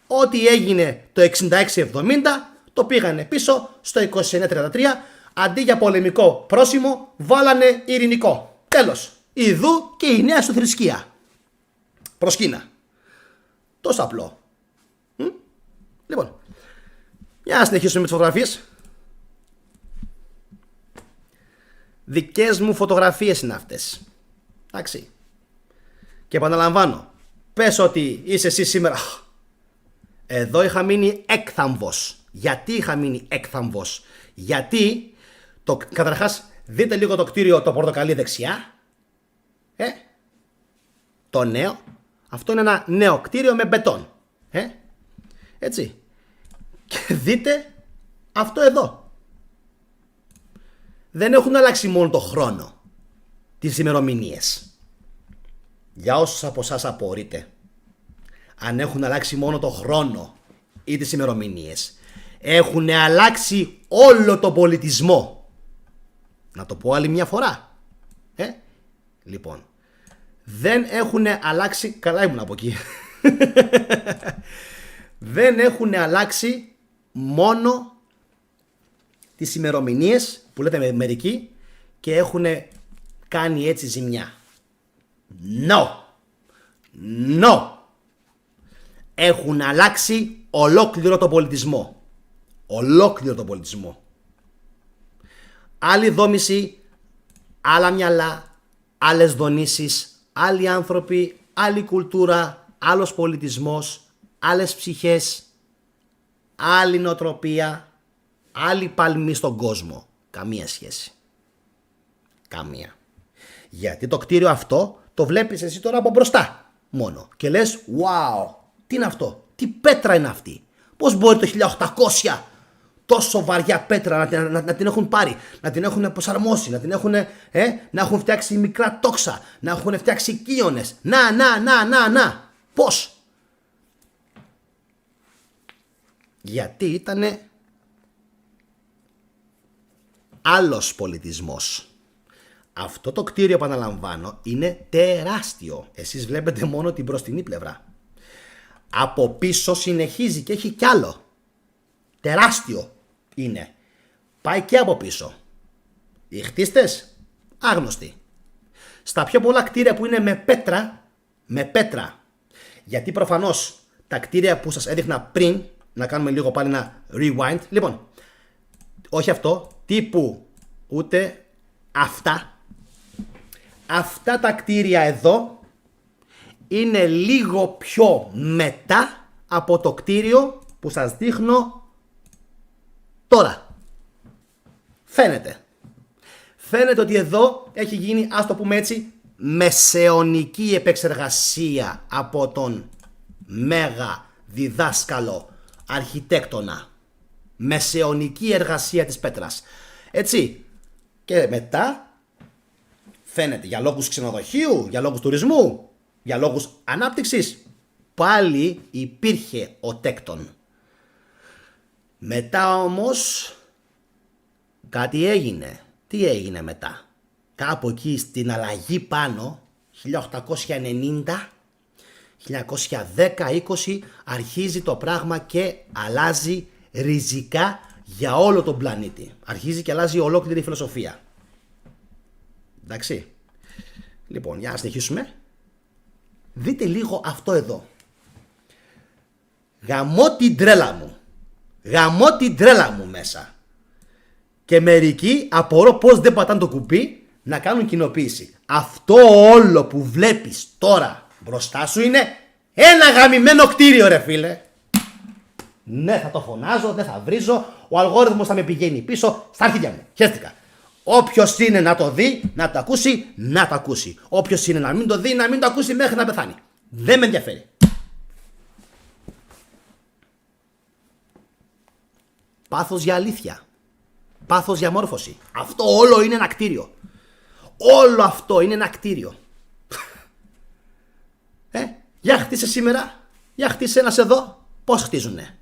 Ό,τι έγινε το 66-70 το πήγανε πίσω στο 29-33. Αντί για πολεμικό πρόσημο βάλανε ειρηνικό. Τέλος. Ιδού και η νέα σου θρησκεία. Προσκύνα. Τόσο απλό. Λοιπόν, για να συνεχίσουμε με τις φωτογραφίες. Δικές μου φωτογραφίες είναι αυτές. Εντάξει. Και επαναλαμβάνω, πες ότι είσαι εσύ σήμερα. Εδώ είχα μείνει έκθαμβος. Γιατί είχα μείνει έκθαμβος? Γιατί, καταρχάς, δείτε λίγο το κτίριο το πορτοκαλί δεξιά. Το νέο. Αυτό είναι ένα νέο κτίριο με μπετόν. Έτσι. Και δείτε αυτό εδώ. Δεν έχουν αλλάξει μόνο το χρόνο, τις ημερομηνίες. Για όσους από εσάς απορείτε, αν έχουν αλλάξει μόνο το χρόνο ή τις ημερομηνίες, έχουν αλλάξει όλο τον πολιτισμό. Να το πω άλλη μια φορά. Λοιπόν, δεν έχουν αλλάξει. Καλά ήμουν από εκεί. Δεν έχουν αλλάξει μόνο τις ημερομηνίες που λέτε μερικοί και έχουν κάνει έτσι ζημιά. No. No. Έχουν αλλάξει ολόκληρο τον πολιτισμό. Ολόκληρο τον πολιτισμό. Άλλη δόμηση, άλλα μυαλά, άλλες δονήσεις, άλλοι άνθρωποι, άλλη κουλτούρα, άλλος πολιτισμός, άλλες ψυχές, άλλη νοοτροπία, άλλη παλμή στον κόσμο. Καμία σχέση. Καμία. Γιατί το κτίριο αυτό το βλέπεις εσύ τώρα από μπροστά μόνο και λες wow, τι είναι αυτό, τι πέτρα είναι αυτή, πώς μπορεί το 1800 τόσο βαριά πέτρα να την έχουν πάρει, να την έχουν προσαρμόσει, να έχουν φτιάξει μικρά τόξα, να έχουν φτιάξει κύονες, να, πώς? Γιατί ήτανε άλλος πολιτισμός. Αυτό το κτίριο, επαναλαμβάνω, είναι τεράστιο. Εσείς βλέπετε μόνο την μπροστινή πλευρά. Από πίσω συνεχίζει και έχει κι άλλο. Τεράστιο είναι. Πάει και από πίσω. Οι χτίστες, άγνωστοι. Στα πιο πολλά κτίρια που είναι με πέτρα. Γιατί προφανώς τα κτίρια που σας έδειχνα πριν, να κάνουμε λίγο πάλι ένα rewind. Λοιπόν, όχι αυτό, τύπου ούτε αυτά. Αυτά τα κτίρια εδώ είναι λίγο πιο μετά από το κτίριο που σας δείχνω τώρα. Φαίνεται ότι εδώ έχει γίνει, ας το πούμε έτσι, μεσαιωνική επεξεργασία από τον μέγα διδάσκαλο αρχιτέκτονα. Μεσαιωνική εργασία της πέτρας. Έτσι. Και μετά φαίνεται για λόγους ξενοδοχείου, για λόγους τουρισμού, για λόγους ανάπτυξης, πάλι υπήρχε ο τέκτον. Μετά όμως κάτι έγινε. Τι έγινε μετά? Κάπου εκεί στην αλλαγή πάνω, 1890, 1910-20, αρχίζει το πράγμα και αλλάζει ριζικά για όλο τον πλανήτη. Αρχίζει και αλλάζει ολόκληρη η φιλοσοφία. Εντάξει. Λοιπόν, για να συνεχίσουμε. Δείτε λίγο αυτό εδώ. Γαμώ την τρέλα μου μέσα. Και μερικοί απορώ πως δεν πατάνε το κουμπί να κάνουν κοινοποίηση. Αυτό όλο που βλέπεις τώρα μπροστά σου είναι ένα γαμημένο κτίριο, ρε φίλε. Ναι, θα το φωνάζω, δεν θα βρίζω. Ο αλγόριθμος θα με πηγαίνει πίσω στα αρχίδια μου. Χαίστηκα. Όποιος είναι να το δει, να το ακούσει, να το ακούσει. Όποιος είναι να μην το δει, να μην το ακούσει μέχρι να πεθάνει. Δεν με ενδιαφέρει. Πάθος για αλήθεια. Πάθος για μόρφωση. Αυτό όλο είναι ένα κτίριο. Όλο αυτό είναι ένα κτίριο. Για χτίσε σήμερα. Για χτίσε ένας εδώ. Πώς χτίζουνε?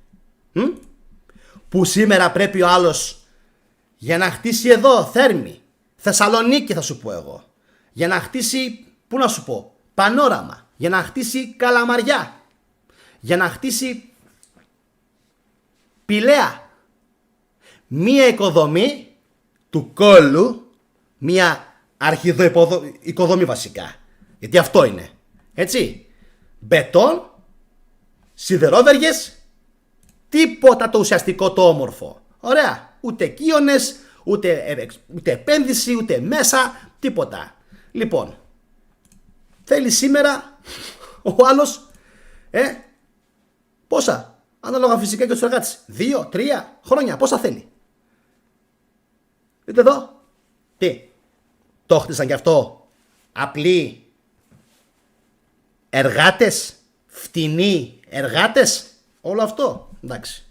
Που σήμερα πρέπει ο άλλος για να χτίσει εδώ Θέρμη, Θεσσαλονίκη θα σου πω εγώ, για να χτίσει, πού να σου πω, Πανόραμα, για να χτίσει Καλαμαριά, για να χτίσει Πηλαία, μία οικοδομή του κόλου, μία αρχιδοοικοδομή βασικά, γιατί αυτό είναι, έτσι, μπετόν, σιδερόβεργες, τίποτα το ουσιαστικό το όμορφο. Ωραία. Ούτε κύονες, ούτε επένδυση, ούτε μέσα, τίποτα. Λοιπόν, θέλει σήμερα ο άλλος, πόσα, ανάλογα φυσικά και τους εργάτες, 2-3 χρόνια, πόσα θέλει? Δείτε εδώ, τι, το χτίσαν κι αυτό απλοί εργάτες, φτηνοί εργάτες, όλο αυτό, εντάξει,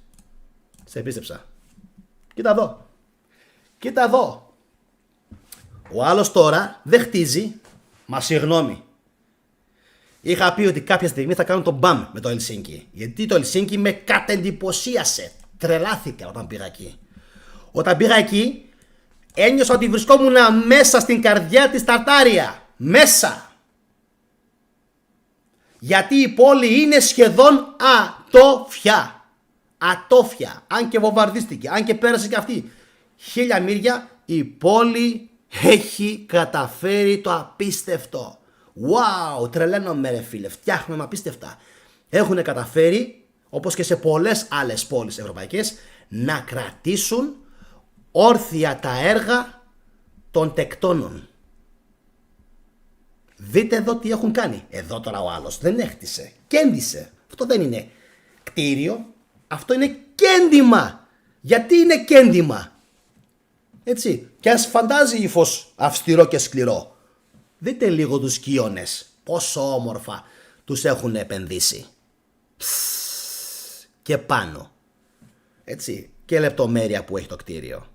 σε πίστεψα. Κοίτα εδώ. Ο άλλος τώρα δεν χτίζει. Μα συγγνώμη. Είχα πει ότι κάποια στιγμή θα κάνω τον μπαμ με το Ελσίνκι. Γιατί το Ελσίνκι με κατεντυπωσίασε. Τρελάθηκα όταν πήγα εκεί. Όταν πήγα εκεί ένιωσα ότι βρισκόμουν μέσα στην καρδιά της Ταρτάρια. Μέσα. Γιατί η πόλη είναι σχεδόν ατόφια. Ατόφια, αν και βομβαρδίστηκε, αν και πέρασε και αυτή. 1000 μύρια, η πόλη έχει καταφέρει το απίστευτο. Wow, τρελαίνομαι ρε φίλε, φτιάχνουμε απίστευτα. Έχουν καταφέρει, όπως και σε πολλές άλλες πόλεις ευρωπαϊκές, να κρατήσουν όρθια τα έργα των τεκτώνων. Δείτε εδώ τι έχουν κάνει. Εδώ τώρα ο άλλος δεν έχτισε, κέντησε. Αυτό δεν είναι κτίριο. Αυτό είναι κέντημα. Γιατί είναι κέντημα? Έτσι. Και ας φαντάζει ύφος αυστηρό και σκληρό. Δείτε λίγο τους κύονες. Πόσο όμορφα τους έχουν επενδύσει. Και πάνω. Έτσι. Και λεπτομέρεια που έχει το κτίριο.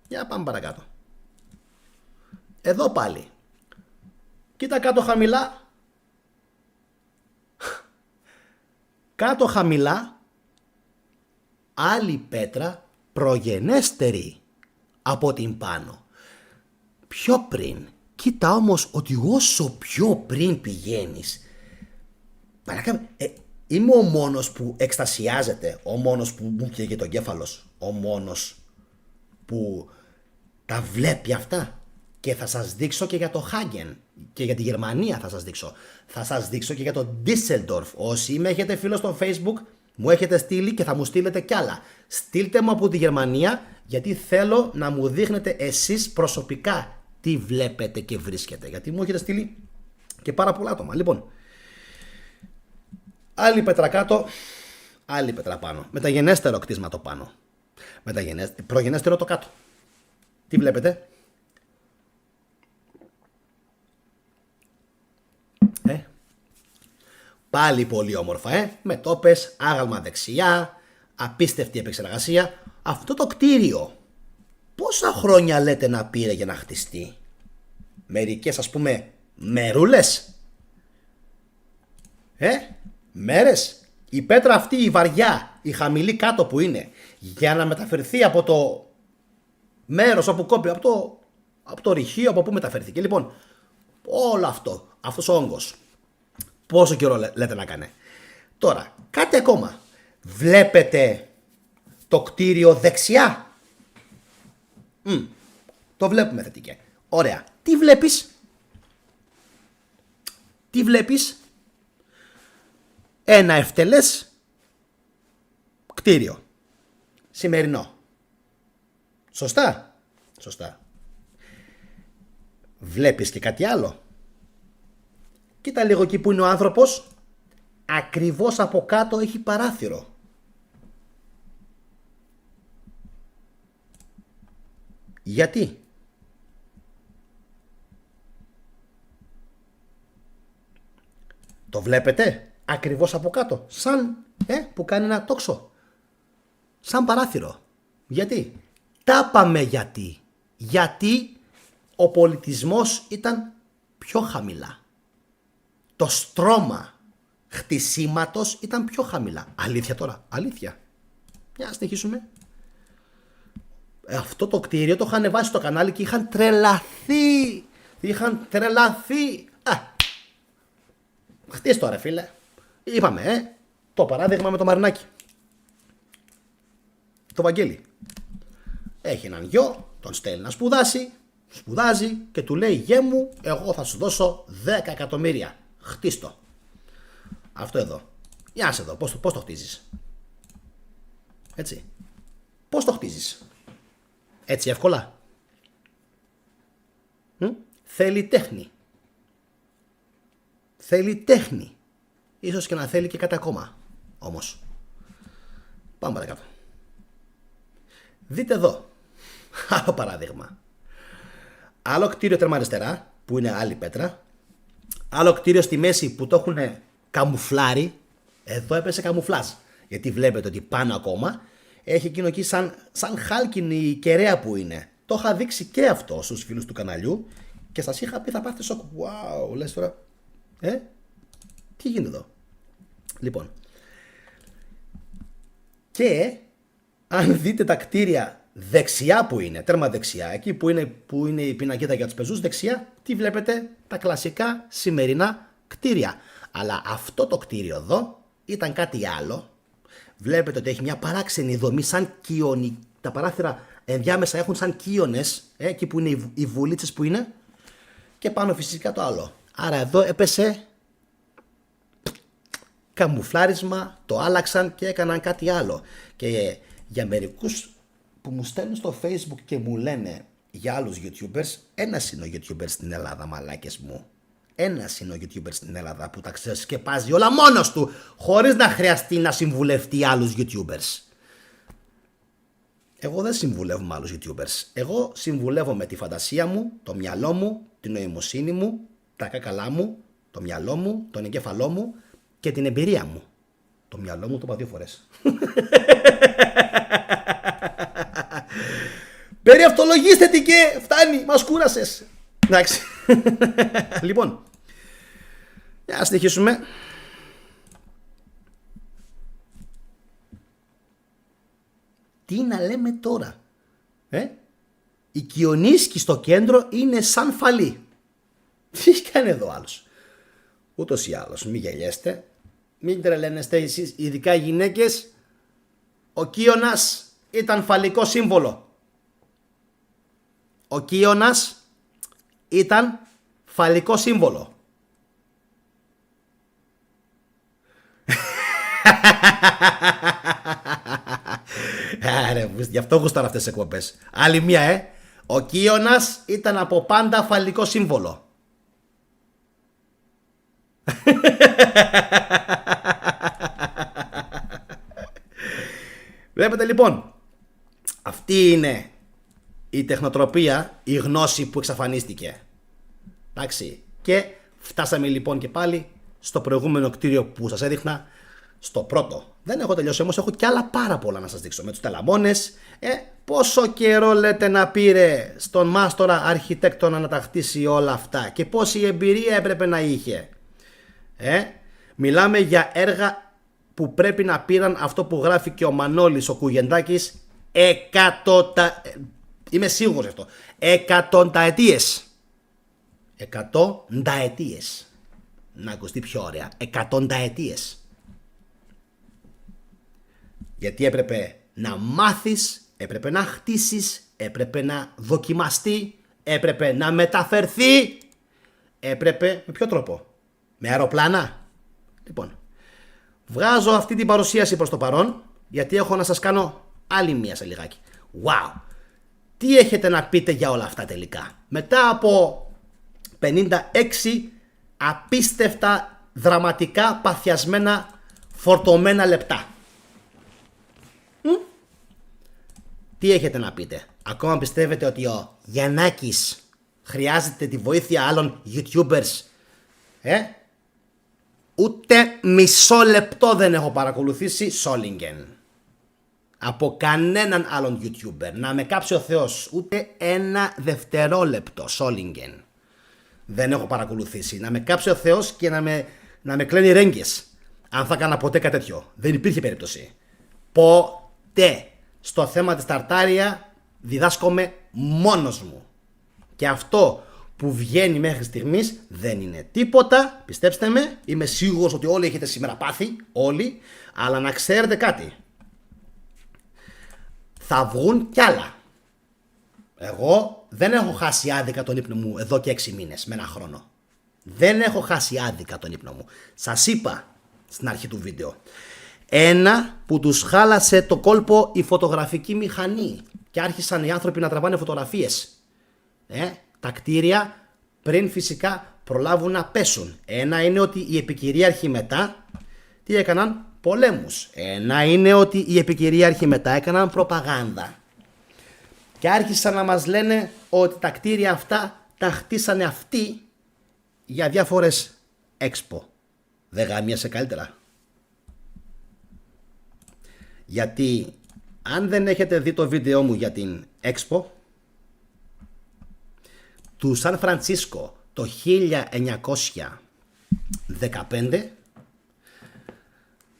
Για πάμε παρακάτω. Εδώ πάλι. Κοίτα κάτω χαμηλά. Κάτω χαμηλά. Άλλη πέτρα προγενέστερη από την πάνω. Πιο πριν Κοίτα όμως ότι όσο πιο πριν πηγαίνεις, είμαι ο μόνος που εκστασιάζεται, ο μόνος που μου καίγεται ο κέφαλος, ο μόνος που τα βλέπει αυτά. Και θα σας δείξω και για το Χάγεν και για τη Γερμανία θα σας δείξω. Θα σας δείξω και για το Düsseldorf. Όσοι με έχετε φίλο στο Facebook, μου έχετε στείλει και θα μου στείλετε κι άλλα. Στείλτε μου από τη Γερμανία, γιατί θέλω να μου δείχνετε εσείς προσωπικά τι βλέπετε και βρίσκετε. Γιατί μου έχετε στείλει και πάρα πολλά άτομα. Λοιπόν, άλλη πέτρα κάτω, άλλη πέτρα πάνω. Μεταγενέστερο κτίσμα το πάνω. Προγενέστερο το κάτω. Τι βλέπετε? Πάλι πολύ όμορφα, με τόπες, άγαλμα δεξιά, απίστευτη επεξεργασία. Αυτό το κτίριο πόσα χρόνια λέτε να πήρε για να χτιστεί? Μερικές ας πούμε μερούλες, μέρες? Η πέτρα αυτή η βαριά, η χαμηλή κάτω που είναι, για να μεταφερθεί από το μέρος όπου κόπη, από το ρηχείο, από πού μεταφερθήκε. Λοιπόν, όλο αυτό, αυτός ο όγκος, πόσο καιρό λέτε να κάνει? Τώρα, κάτι ακόμα. Βλέπετε το κτίριο δεξιά? Το βλέπουμε θετικά. Ωραία. Τι βλέπεις? Τι βλέπεις? Ένα ευτελές κτίριο. Σημερινό. Σωστά? Σωστά. Βλέπεις και κάτι άλλο? Κοίτα λίγο εκεί που είναι ο άνθρωπος. Ακριβώς από κάτω έχει παράθυρο. Γιατί? Το βλέπετε? Ακριβώς από κάτω. Σαν που κάνει ένα τόξο. Σαν παράθυρο. Γιατί? Τα πάμε γιατί. Γιατί ο πολιτισμός ήταν πιο χαμηλά. Το στρώμα χτισήματος ήταν πιο χαμηλά. Αλήθεια τώρα, αλήθεια. Για να συνεχίσουμε. Αυτό το κτίριο το είχαν βάσει στο κανάλι και είχαν τρελαθεί. Είχαν τρελαθεί. Χτίς τώρα φίλε. Είπαμε το παράδειγμα με το Μαρινάκι. Το Βαγγέλη. Έχει έναν γιο, τον στέλνει να σπουδάσει. Σπουδάζει και του λέει γέ μου, εγώ θα σου δώσω 10 εκατομμύρια. Χτίστο. Αυτό εδώ. Για να σε δω, πώς το χτίζεις. Έτσι. Πώς το χτίζεις? Έτσι εύκολα? Θέλει τέχνη. Θέλει τέχνη. Ίσως και να θέλει και κάτι ακόμα. Όμως. Πάμε παρακάτω. Δείτε εδώ. Άλλο παράδειγμα. Άλλο κτίριο τέρμα αριστερά, που είναι άλλη πέτρα. Άλλο κτίριο στη μέση που το έχουν καμουφλάρει. Εδώ έπεσε καμουφλάζ. Γιατί βλέπετε ότι πάνω ακόμα έχει εκείνο εκεί σαν χάλκινη κεραία που είναι. Το είχα δείξει και αυτό στους φίλους του καναλιού και σας είχα πει θα πάθετε σοκ. Wow, λες τώρα. Τι γίνεται εδώ? Λοιπόν. Και αν δείτε τα κτίρια δεξιά που είναι, τέρμα δεξιά, εκεί που είναι η πινακίδα για τους πεζούς, δεξιά, τι βλέπετε? Τα κλασικά σημερινά κτίρια. Αλλά αυτό το κτίριο εδώ ήταν κάτι άλλο. Βλέπετε ότι έχει μια παράξενη δομή, σαν κύονη. Τα παράθυρα ενδιάμεσα έχουν σαν κύονες, εκεί που είναι οι βουλίτσες που είναι. Και πάνω φυσικά το άλλο. Άρα εδώ έπεσε καμουφλάρισμα, το άλλαξαν και έκαναν κάτι άλλο. Και για μερικούς που μου στέλνουν στο Facebook και μου λένε για άλλους YouTubers, ένας είναι ο YouTuber στην Ελλάδα, μαλάκες μου. Ένας είναι ο YouTuber στην Ελλάδα που τα ξεσκεπάζει όλα μόνος του, χωρίς να χρειαστεί να συμβουλευτεί άλλους YouTubers. Εγώ δεν συμβουλεύω με άλλους YouTubers. Εγώ συμβουλεύω με τη φαντασία μου, το μυαλό μου, την νοημοσύνη μου, τα κακαλά μου, το μυαλό μου, τον εγκέφαλό μου και την εμπειρία μου. Το μυαλό μου το είπα 2 φορές. Περιαυτολογήστε τι και φτάνει, μας κούρασες. Εντάξει. Λοιπόν, για να συνεχίσουμε. Τι να λέμε τώρα? Η Κιονίσκη στο κέντρο είναι σαν φαλή. Τι έχει κάνει εδώ άλλος? Ούτως ή άλλως, μην γελιέστε, μην τρελαίνεστε εσείς, ειδικά οι γυναίκες. Ο Κίωνας ήταν φαλικό σύμβολο. Ο Κίωνας ήταν φαλικό σύμβολο. Άρα, γι' αυτό γούσταρα αυτές τις εκπομπές. Άλλη μία, Ο Κίωνας ήταν από πάντα φαλικό σύμβολο. Βλέπετε λοιπόν, αυτή είναι η τεχνοτροπία, η γνώση που εξαφανίστηκε. Εντάξει. Και φτάσαμε λοιπόν και πάλι στο προηγούμενο κτίριο που σας έδειχνα, στο πρώτο. Δεν έχω τελειώσει όμως, έχω κι άλλα πάρα πολλά να σας δείξω. Με τους τελαμόνες, πόσο καιρό λέτε να πήρε στον μάστορα αρχιτέκτονα να τα χτίσει όλα αυτά και πόση εμπειρία έπρεπε να είχε. Μιλάμε για έργα που πρέπει να πήραν αυτό που γράφει και ο Μανώλης ο Κουγεντάκης είμαι σίγουρος γι' αυτό, εκατονταετίες. Να ακουστεί πιο ωραία, εκατονταετίες. Γιατί έπρεπε να μάθεις, έπρεπε να χτίσεις, έπρεπε να δοκιμαστεί, έπρεπε να μεταφερθεί, έπρεπε με ποιο τρόπο? Με αεροπλάνα. Λοιπόν, βγάζω αυτή την παρουσίαση προς το παρόν, γιατί έχω να σας κάνω άλλη μία σε λιγάκι. Wow! Τι έχετε να πείτε για όλα αυτά τελικά? Μετά από 56 απίστευτα, δραματικά, παθιασμένα, φορτωμένα λεπτά. Τι έχετε να πείτε? Ακόμα πιστεύετε ότι ο Γιαννάκης χρειάζεται τη βοήθεια άλλων YouTubers? Ούτε μισό λεπτό δεν έχω παρακολουθήσει Solingen από κανέναν άλλον YouTuber. Να με κάψει ο Θεός. Ούτε ένα δευτερόλεπτο Solingen δεν έχω παρακολουθήσει. Να με κάψει ο Θεός και να με κλαίνει ρέγγες αν θα έκανα ποτέ κάτι τέτοιο. Δεν υπήρχε περίπτωση. Ποτέ. Στο θέμα της Ταρτάρια διδάσκομαι μόνος μου. Και αυτό που βγαίνει μέχρι στιγμής δεν είναι τίποτα. Πιστέψτε με, είμαι σίγουρος ότι όλοι έχετε σήμερα πάθει. Όλοι. Αλλά να ξέρετε κάτι. Θα βγουν κι άλλα. Εγώ δεν έχω χάσει άδικα τον ύπνο μου εδώ και 6 μήνες με ένα χρόνο. Δεν έχω χάσει άδικα τον ύπνο μου. Σας είπα στην αρχή του βίντεο. Ένα που τους χάλασε το κόλπο η φωτογραφική μηχανή και άρχισαν οι άνθρωποι να τραβάνε φωτογραφίες. Τα κτίρια πριν φυσικά προλάβουν να πέσουν. Ένα είναι ότι οι επικυρίαρχοι μετά τι έκαναν? Πολέμους. Ένα είναι ότι οι επικυρίαρχοι μετά έκαναν προπαγάνδα. Και άρχισαν να μας λένε ότι τα κτίρια αυτά τα χτίσανε αυτοί για διάφορες έξπο. Δεν γάμιασε καλύτερα? Γιατί αν δεν έχετε δει το βίντεο μου για την Expo του Σαν Φρανσίσκο το 1915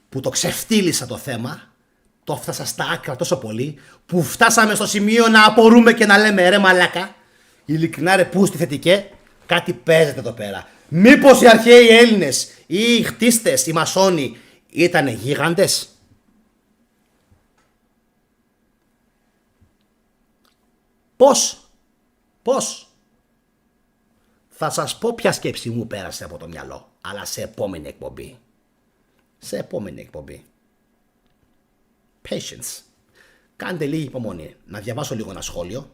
που το ξεφτύλισα το θέμα, το έφτασα στα άκρα τόσο πολύ που φτάσαμε στο σημείο να απορούμε και να λέμε ρε μαλάκα, ειλικρινά ρε πούστη θετικέ, κάτι παίζεται εδώ πέρα. Μήπως οι αρχαίοι Έλληνες ή οι χτίστες, οι μασόνοι ήτανε γίγαντες? Πώς? Θα σας πω ποια σκέψη μου πέρασε από το μυαλό, αλλά σε επόμενη εκπομπή. Patience. Κάντε λίγη υπομονή, να διαβάσω λίγο ένα σχόλιο.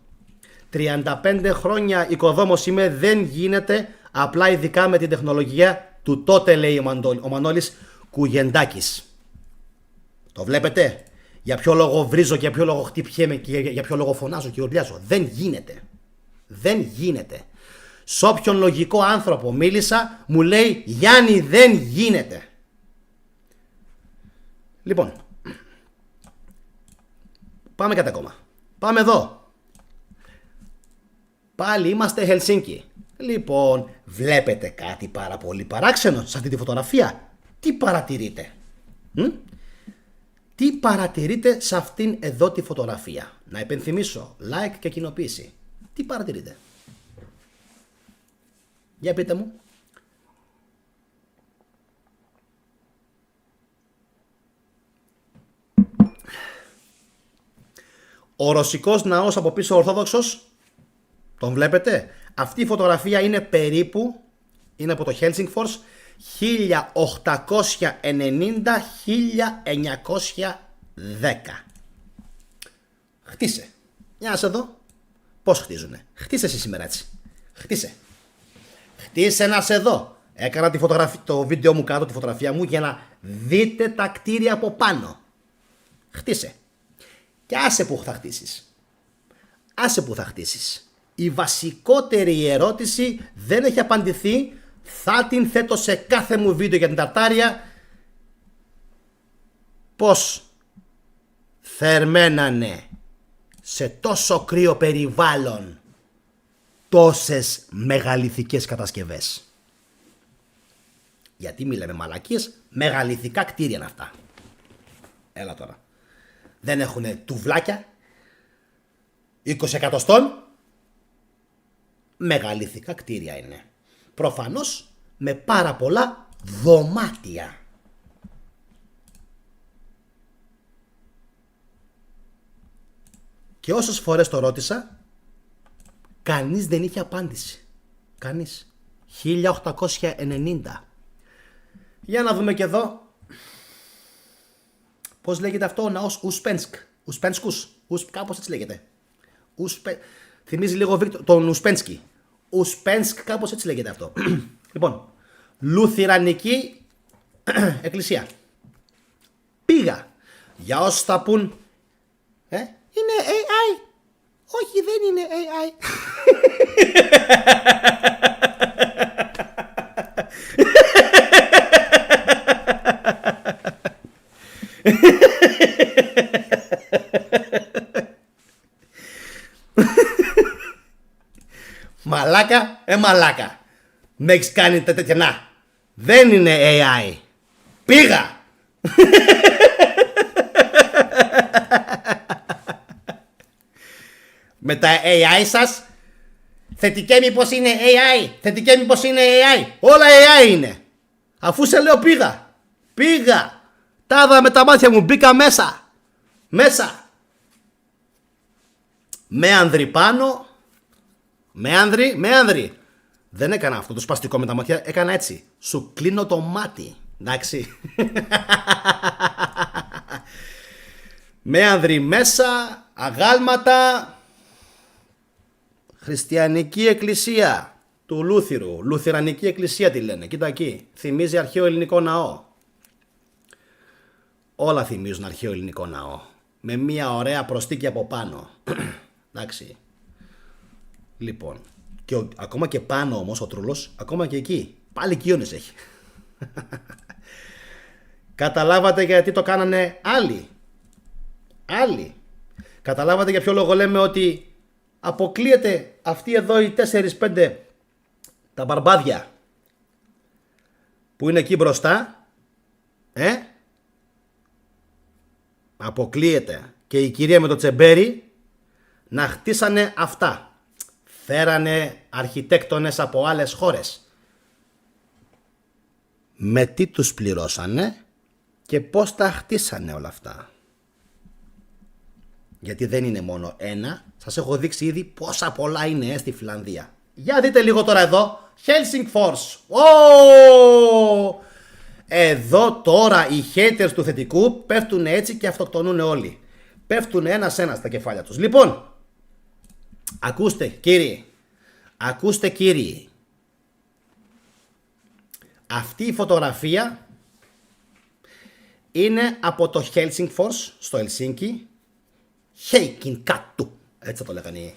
35 χρόνια οικοδόμος είμαι, δεν γίνεται, απλά ειδικά με την τεχνολογία του τότε, λέει ο Μανώλης Κουγεντάκης. Το βλέπετε? Για ποιο λόγο βρίζω, για ποιο λόγο χτυπιέμαι και για ποιο λόγο φωνάζω και ουρλιάζω? Δεν γίνεται. Σ' όποιον λογικό άνθρωπο μίλησα μου λέει Γιάννη δεν γίνεται. Λοιπόν, πάμε κάτι ακόμα. Πάμε εδώ. Πάλι είμαστε Χελσίνκι. Λοιπόν, βλέπετε κάτι πάρα πολύ παράξενο σε αυτή τη φωτογραφία? Τι παρατηρείτε? Τι παρατηρείτε σε αυτήν εδώ τη φωτογραφία? Να υπενθυμίσω, like και κοινοποίηση. Τι παρατηρείτε? Για πείτε μου. Ο ρωσικός ναός από πίσω ορθόδοξος. Τον βλέπετε. Αυτή η φωτογραφία είναι περίπου, είναι από το Helsingfors 1890-1910. Χτίσε. Για να σε δω. Πώς χτίζουνε. Χτίσε εσύ σήμερα έτσι. Χτίσε. Χτίσε να σε δω. Έκανα το βίντεο μου κάτω, τη φωτογραφία μου, για να δείτε τα κτίρια από πάνω. Χτίσε. Και άσε που θα χτίσεις. Άσε που θα χτίσεις. Η βασικότερη ερώτηση δεν έχει απαντηθεί. Θα την θέτω σε κάθε μου βίντεο για την Ταρτάρια. Πώς θερμαίνανε σε τόσο κρύο περιβάλλον τόσες μεγαλειθικές κατασκευές. Γιατί μιλάμε μαλακίες, μεγαλειθικά κτίρια είναι αυτά. Έλα τώρα. Δεν έχουνε τουβλάκια 20 εκατοστών. Μεγαλειθικά κτίρια είναι. Προφανώς με πάρα πολλά δωμάτια. Και όσες φορές το ρώτησα, κανείς δεν είχε απάντηση. Κανείς. 1890. Για να δούμε και εδώ. Πώς λέγεται αυτό ο ναός? Ουσπένσκ. Ουσπένσκους. Κάπως έτσι λέγεται. Θυμίζει λίγο τον Ουσπένσκι. Ουσπένσκ, κάπως έτσι λέγεται αυτό. Λοιπόν, Λουθυρανική εκκλησία. Πήγα. Για όσους θα πούν, είναι AI. Όχι, δεν είναι AI. Μαλάκα, μαλάκα. Με έχεις κάνει τέτοια. Να, δεν είναι AI. Πήγα. Με τα AI σας. Θετικέ μήπως είναι AI. Θετικέ μήπως είναι AI. Όλα AI είναι. Αφού σε λέω πήγα. Πήγα. Τα είδα με τα μάτια μου. Μπήκα μέσα. Μέσα. Με άνδρη πάνω. Με άνδρη. Δεν έκανα αυτό το σπαστικό με τα μάτια. Έκανα έτσι. Σου κλείνω το μάτι. Εντάξει. Με άνδρη μέσα. Αγάλματα. Χριστιανική εκκλησία του Λούθυρου. Λουθυρανική εκκλησία τη λένε. Κοίτα εκεί. Θυμίζει αρχαίο ελληνικό ναό. Όλα θυμίζουν αρχαίο ελληνικό ναό. Με μια ωραία προστίκη από πάνω. Εντάξει. Λοιπόν. Και ακόμα και πάνω όμως ο τρούλος. Ακόμα και εκεί. Πάλι κοιόνες έχει. Καταλάβατε γιατί το κάνανε άλλοι. Άλλοι. Καταλάβατε για ποιο λόγο λέμε ότι αποκλείεται αυτοί εδώ οι 4-5 τα μπαρμπάδια που είναι εκεί μπροστά. Αποκλείεται και η κυρία με το τσεμπέρι να χτίσανε αυτά. Φέρανε αρχιτέκτονες από άλλες χώρες. Με τι τους πληρώσανε και πώς τα χτίσανε όλα αυτά. Γιατί δεν είναι μόνο ένα. Σας έχω δείξει ήδη πόσα πολλά είναι στη Φιλανδία. Για δείτε λίγο τώρα εδώ. Helsingfors. Εδώ τώρα οι haters του θετικού πέφτουν έτσι και αυτοκτονούν όλοι. Πέφτουν ένας-ένας στα κεφάλια τους. Λοιπόν, ακούστε κύριοι. Ακούστε κύριοι. Αυτή η φωτογραφία είναι από το Helsingfors στο Ελσίνκι. Heikinkatu. Έτσι θα το λέγανε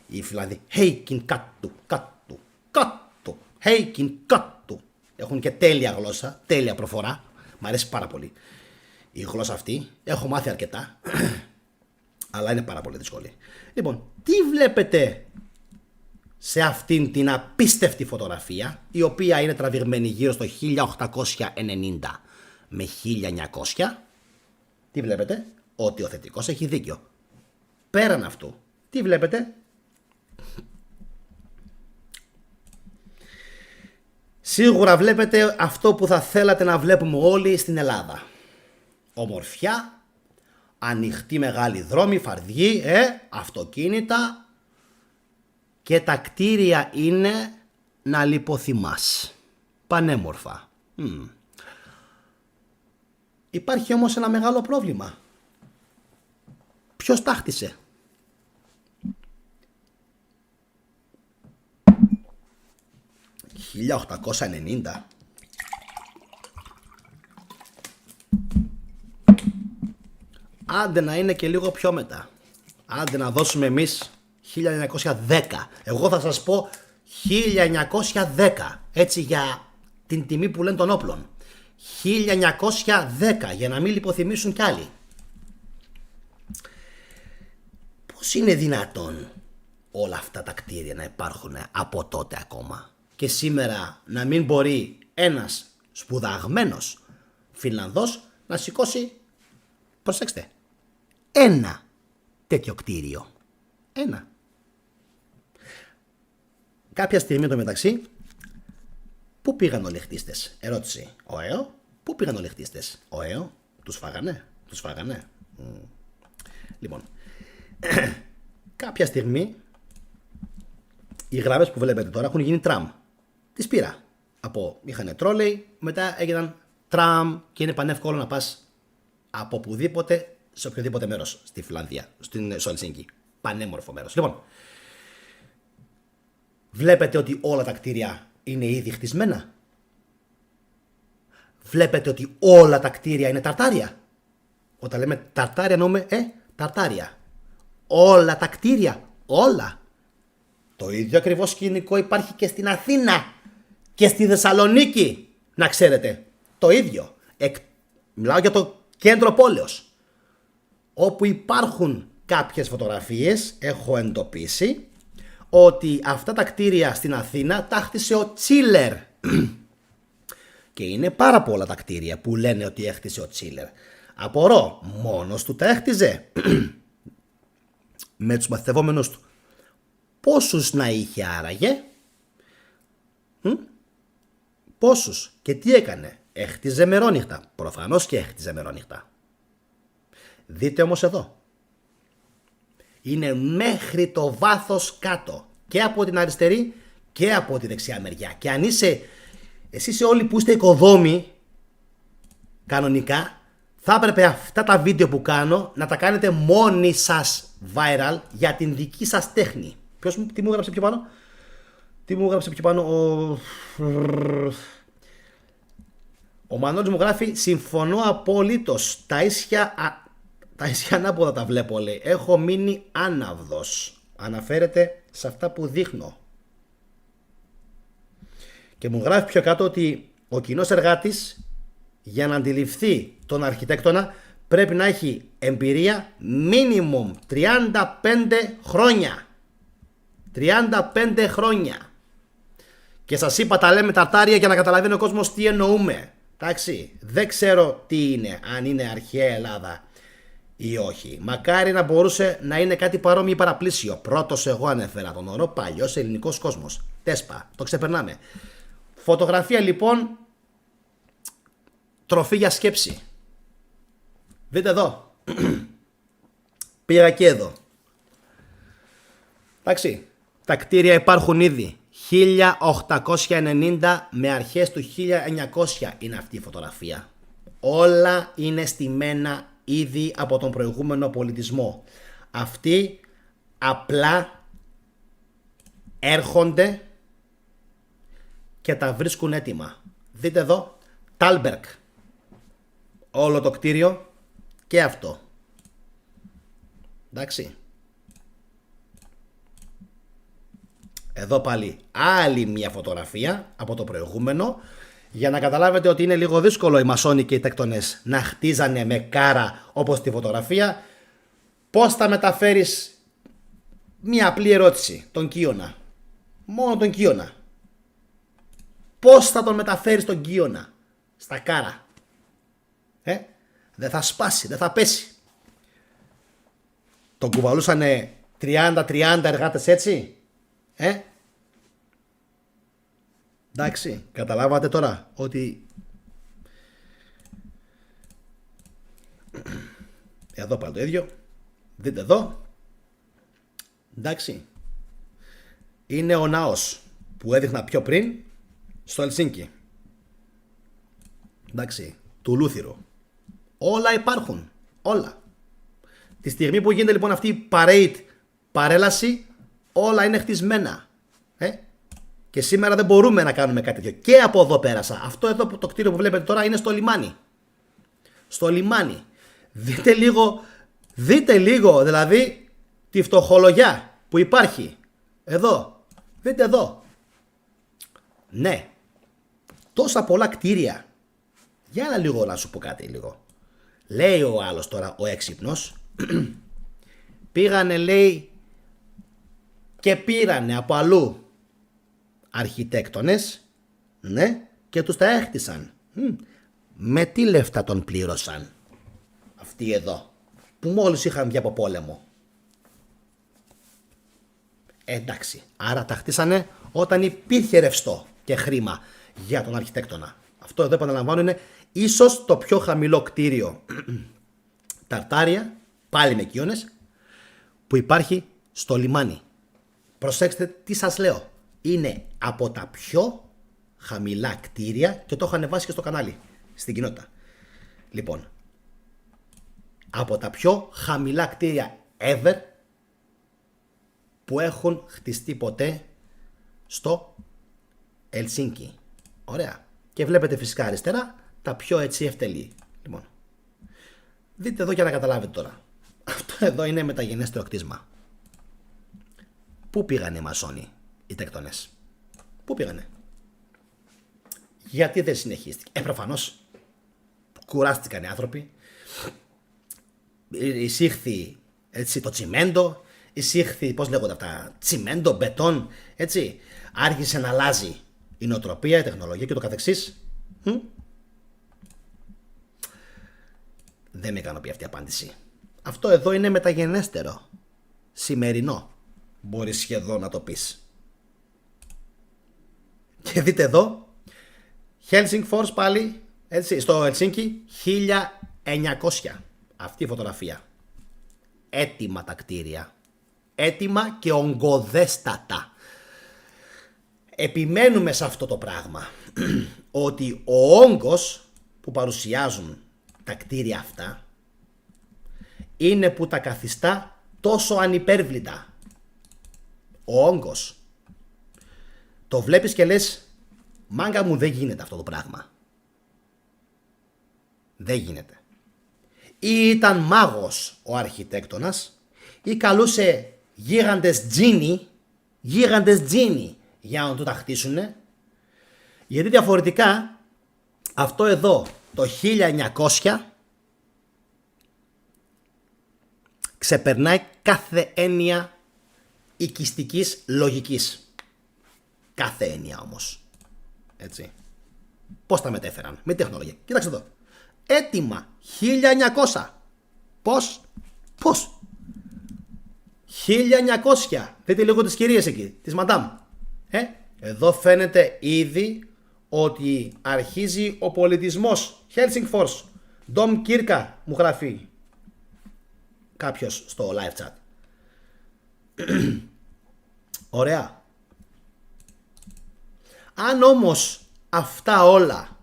οι Φιλανδοί. Heikinkatu. Κάτου. Heikinkatu. Έχουν και τέλεια γλώσσα. Τέλεια προφορά. Μ' αρέσει πάρα πολύ η γλώσσα αυτή. Έχω μάθει αρκετά. Αλλά είναι πάρα πολύ δύσκολη. Λοιπόν, τι βλέπετε σε αυτήν την απίστευτη φωτογραφία, η οποία είναι τραβηγμένη γύρω στο 1890 με 1900. Τι βλέπετε? Ότι ο θετικός έχει δίκιο. Πέραν αυτού, τι βλέπετε? Σίγουρα βλέπετε αυτό που θα θέλατε να βλέπουμε όλοι στην Ελλάδα. Ομορφιά, ανοιχτή μεγάλη δρόμη, φαρδιοί, αυτοκίνητα και τα κτίρια είναι να λιποθυμάς. Πανέμορφα. Υπάρχει όμως ένα μεγάλο πρόβλημα. Ποιος τα χτίσε? «1890». Άντε να είναι και λίγο πιο μετά. Άντε να δώσουμε εμείς 1910. Εγώ θα σας πω 1910. Έτσι για την τιμή που λένε των όπλων. 1910 για να μην λιποθυμήσουν κι άλλοι. Πώς είναι δυνατόν όλα αυτά τα κτίρια να υπάρχουν από τότε ακόμα και σήμερα να μην μπορεί ένας σπουδαγμένος Φινλανδός να σηκώσει, προσέξτε, ένα τέτοιο κτίριο. Ένα. Κάποια στιγμή το μεταξύ, πού πήγαν όλοι οι χτίστες? Ερώτηση. Πού πήγαν όλοι οι χτίστες? Τους φάγανε. Λοιπόν, κάποια στιγμή οι γραμμές που βλέπετε τώρα έχουν γίνει τραμ. Τις πήρα. Είχανε τρόλεϊ, μετά έγιναν τραμ και είναι πανεύκολο να πας από οπουδήποτε σε οποιοδήποτε μέρος στη Φιλανδία, στο Ελσίνκι. Πανέμορφο μέρος. Λοιπόν, βλέπετε ότι όλα τα κτίρια είναι ήδη χτισμένα. Βλέπετε ότι όλα τα κτίρια είναι ταρτάρια. Όταν λέμε ταρτάρια εννοούμε ταρτάρια. Όλα τα κτίρια, όλα. Το ίδιο ακριβώς σκηνικό υπάρχει και στην Αθήνα και στη Θεσσαλονίκη, να ξέρετε. Το ίδιο. Μιλάω για το κέντρο πόλεως. Όπου υπάρχουν κάποιες φωτογραφίες, έχω εντοπίσει ότι αυτά τα κτίρια στην Αθήνα τα χτίσε ο Τσίλερ. Και είναι πάρα πολλά τα κτίρια που λένε ότι έχτισε ο Τσίλερ. Απορώ, μόνος του τα έχτιζε? Με τους μαθητευόμενους του. Πόσους να είχε άραγε? Πόσους? Και τι έκανε? Έχτιζε μερόνυχτα. Προφανώς και έχτιζε μερόνυχτα. Δείτε όμως εδώ. Είναι μέχρι το βάθος κάτω. Και από την αριστερή και από τη δεξιά μεριά. Και αν εσείς όλοι που είστε οικοδόμοι, κανονικά, θα έπρεπε αυτά τα βίντεο που κάνω να τα κάνετε μόνοι σας viral για την δική σας τέχνη. Τι μου έγραψε πιο πάνω? Ο Μανώλης μου γράφει: συμφωνώ απολύτως. Τα ίσια ανάποδα τα βλέπω, λέει. Έχω μείνει άναυδος. Αναφέρεται σε αυτά που δείχνω. Και μου γράφει πιο κάτω ότι ο κοινός εργάτης για να αντιληφθεί τον αρχιτέκτονα πρέπει να έχει εμπειρία minimum 35 χρόνια. 35 χρόνια. Και σας είπα, τα λέμε ταρτάρια για να καταλαβαίνει ο κόσμος τι εννοούμε. Εντάξει, δεν ξέρω τι είναι, αν είναι αρχαία Ελλάδα ή όχι. Μακάρι να μπορούσε να είναι κάτι παρόμοιο ή παραπλήσιο. Πρώτος εγώ ανέφερα τον όρο παλιός ελληνικός κόσμος. Τέσπα, το ξεπερνάμε. Φωτογραφία λοιπόν, τροφή για σκέψη. Δείτε εδώ. Πήγα και εδώ. Εντάξει, τα κτίρια υπάρχουν ήδη. 1890 με αρχές του 1900 είναι αυτή η φωτογραφία. Όλα είναι στημένα ήδη από τον προηγούμενο πολιτισμό. Αυτοί απλά έρχονται και τα βρίσκουν έτοιμα. Δείτε εδώ, Τάλμπερκ. Όλο το κτίριο και αυτό. Εντάξει. Εδώ πάλι άλλη μια φωτογραφία από το προηγούμενο, για να καταλάβετε ότι είναι λίγο δύσκολο οι μασόνοι και οι τέκτονες να χτίζανε με κάρα όπως τη φωτογραφία. Πώς θα μεταφέρεις μια απλή ερώτηση, τον Κύωνα? Μόνο τον Κύωνα. Πώς θα τον μεταφέρεις τον Κύωνα στα κάρα? Δεν θα σπάσει, δεν θα πέσει. Τον κουβαλούσανε 30 εργάτες έτσι. Εντάξει, καταλάβατε τώρα ότι εδώ πάλι το ίδιο. Δείτε εδώ. Εντάξει. Είναι ο ναός που έδειχνα πιο πριν στο Ελσίνκι. Εντάξει, του Λούθυρου. Όλα υπάρχουν. Όλα. Τη στιγμή που γίνεται λοιπόν αυτή η παρέλαση, όλα είναι χτισμένα. Και σήμερα δεν μπορούμε να κάνουμε κάτι τέτοιο. Και από εδώ πέρασα. Αυτό εδώ το κτίριο που βλέπετε τώρα είναι στο λιμάνι. Στο λιμάνι. Δείτε λίγο δηλαδή τη φτωχολογιά που υπάρχει. Εδώ. Δείτε εδώ. Ναι. Τόσα πολλά κτίρια. Για να λίγο να σου πω κάτι λίγο. Λέει ο άλλος τώρα, ο έξυπνος. Πήγανε λέει και πήρανε από αλλού αρχιτέκτονες, ναι, και τους τα έχτισαν. Με τι λεφτά τον πλήρωσαν αυτοί εδώ που μόλις είχαν βγει από πόλεμο? Εντάξει, άρα τα χτίσανε όταν υπήρχε ρευστό και χρήμα για τον αρχιτέκτονα. Αυτό εδώ επαναλαμβάνω είναι ίσως το πιο χαμηλό κτίριο Ταρτάρια, πάλι με κοιόνες, που υπάρχει στο λιμάνι. Προσέξτε τι σας λέω. Είναι από τα πιο χαμηλά κτίρια και το έχω ανεβάσει και στο κανάλι, στην κοινότητα. Λοιπόν, από τα πιο χαμηλά κτίρια ever που έχουν χτιστεί ποτέ στο Ελσίνκι. Ωραία. Και βλέπετε φυσικά αριστερά τα πιο έτσι ευτελή. Λοιπόν, δείτε εδώ για να καταλάβετε τώρα. Αυτό εδώ είναι μεταγενέστερο κτίσμα. Πού πήγανε οι μασόνοι, οι τέκτονες? Πού πήγανε? Γιατί δεν συνεχίστηκε? Προφανώς κουράστηκαν οι άνθρωποι. Εισήχθη έτσι το τσιμέντο, εισήχθη, πώς λέγονται αυτά, τσιμέντο, μπετόν, έτσι. Άρχισε να αλλάζει η νοοτροπία, η τεχνολογία και το καθεξής. Δεν με ικανοποιεί αυτή η απάντηση. Αυτό εδώ είναι μεταγενέστερο. Σημερινό. Μπορείς σχεδόν να το πεις. Και δείτε εδώ, Helsingfors πάλι, έτσι, στο Ελσίνκι, 1900. Αυτή η φωτογραφία. Έτοιμα τα κτίρια. Έτοιμα και ογκωδέστατα. Επιμένουμε σε αυτό το πράγμα. Ότι ο όγκος που παρουσιάζουν τα κτίρια αυτά είναι που τα καθιστά τόσο ανυπέρβλητα. Ο όγκος. Το βλέπεις και λες, μάγκα μου, δεν γίνεται αυτό το πράγμα. Δεν γίνεται. Ή ήταν μάγος ο αρχιτέκτονας ή καλούσε γίγαντες τζίνι για να του τα χτίσουνε, γιατί διαφορετικά αυτό εδώ το 1900 ξεπερνάει κάθε έννοια οικιστικής λογικής. Κάθε έννοια όμως. Έτσι. Πώς τα μετέφεραν? Με τεχνολογία. Κοίταξε εδώ. Έτοιμα 1900. Πώς? 1900. Δείτε λίγο τις κυρίες εκεί, τις μαντάμ. Εδώ φαίνεται ήδη ότι αρχίζει ο πολιτισμός. Helsingfors. Dom Kirka μου γράφει κάποιος στο live chat. Ωραία. Αν όμως αυτά όλα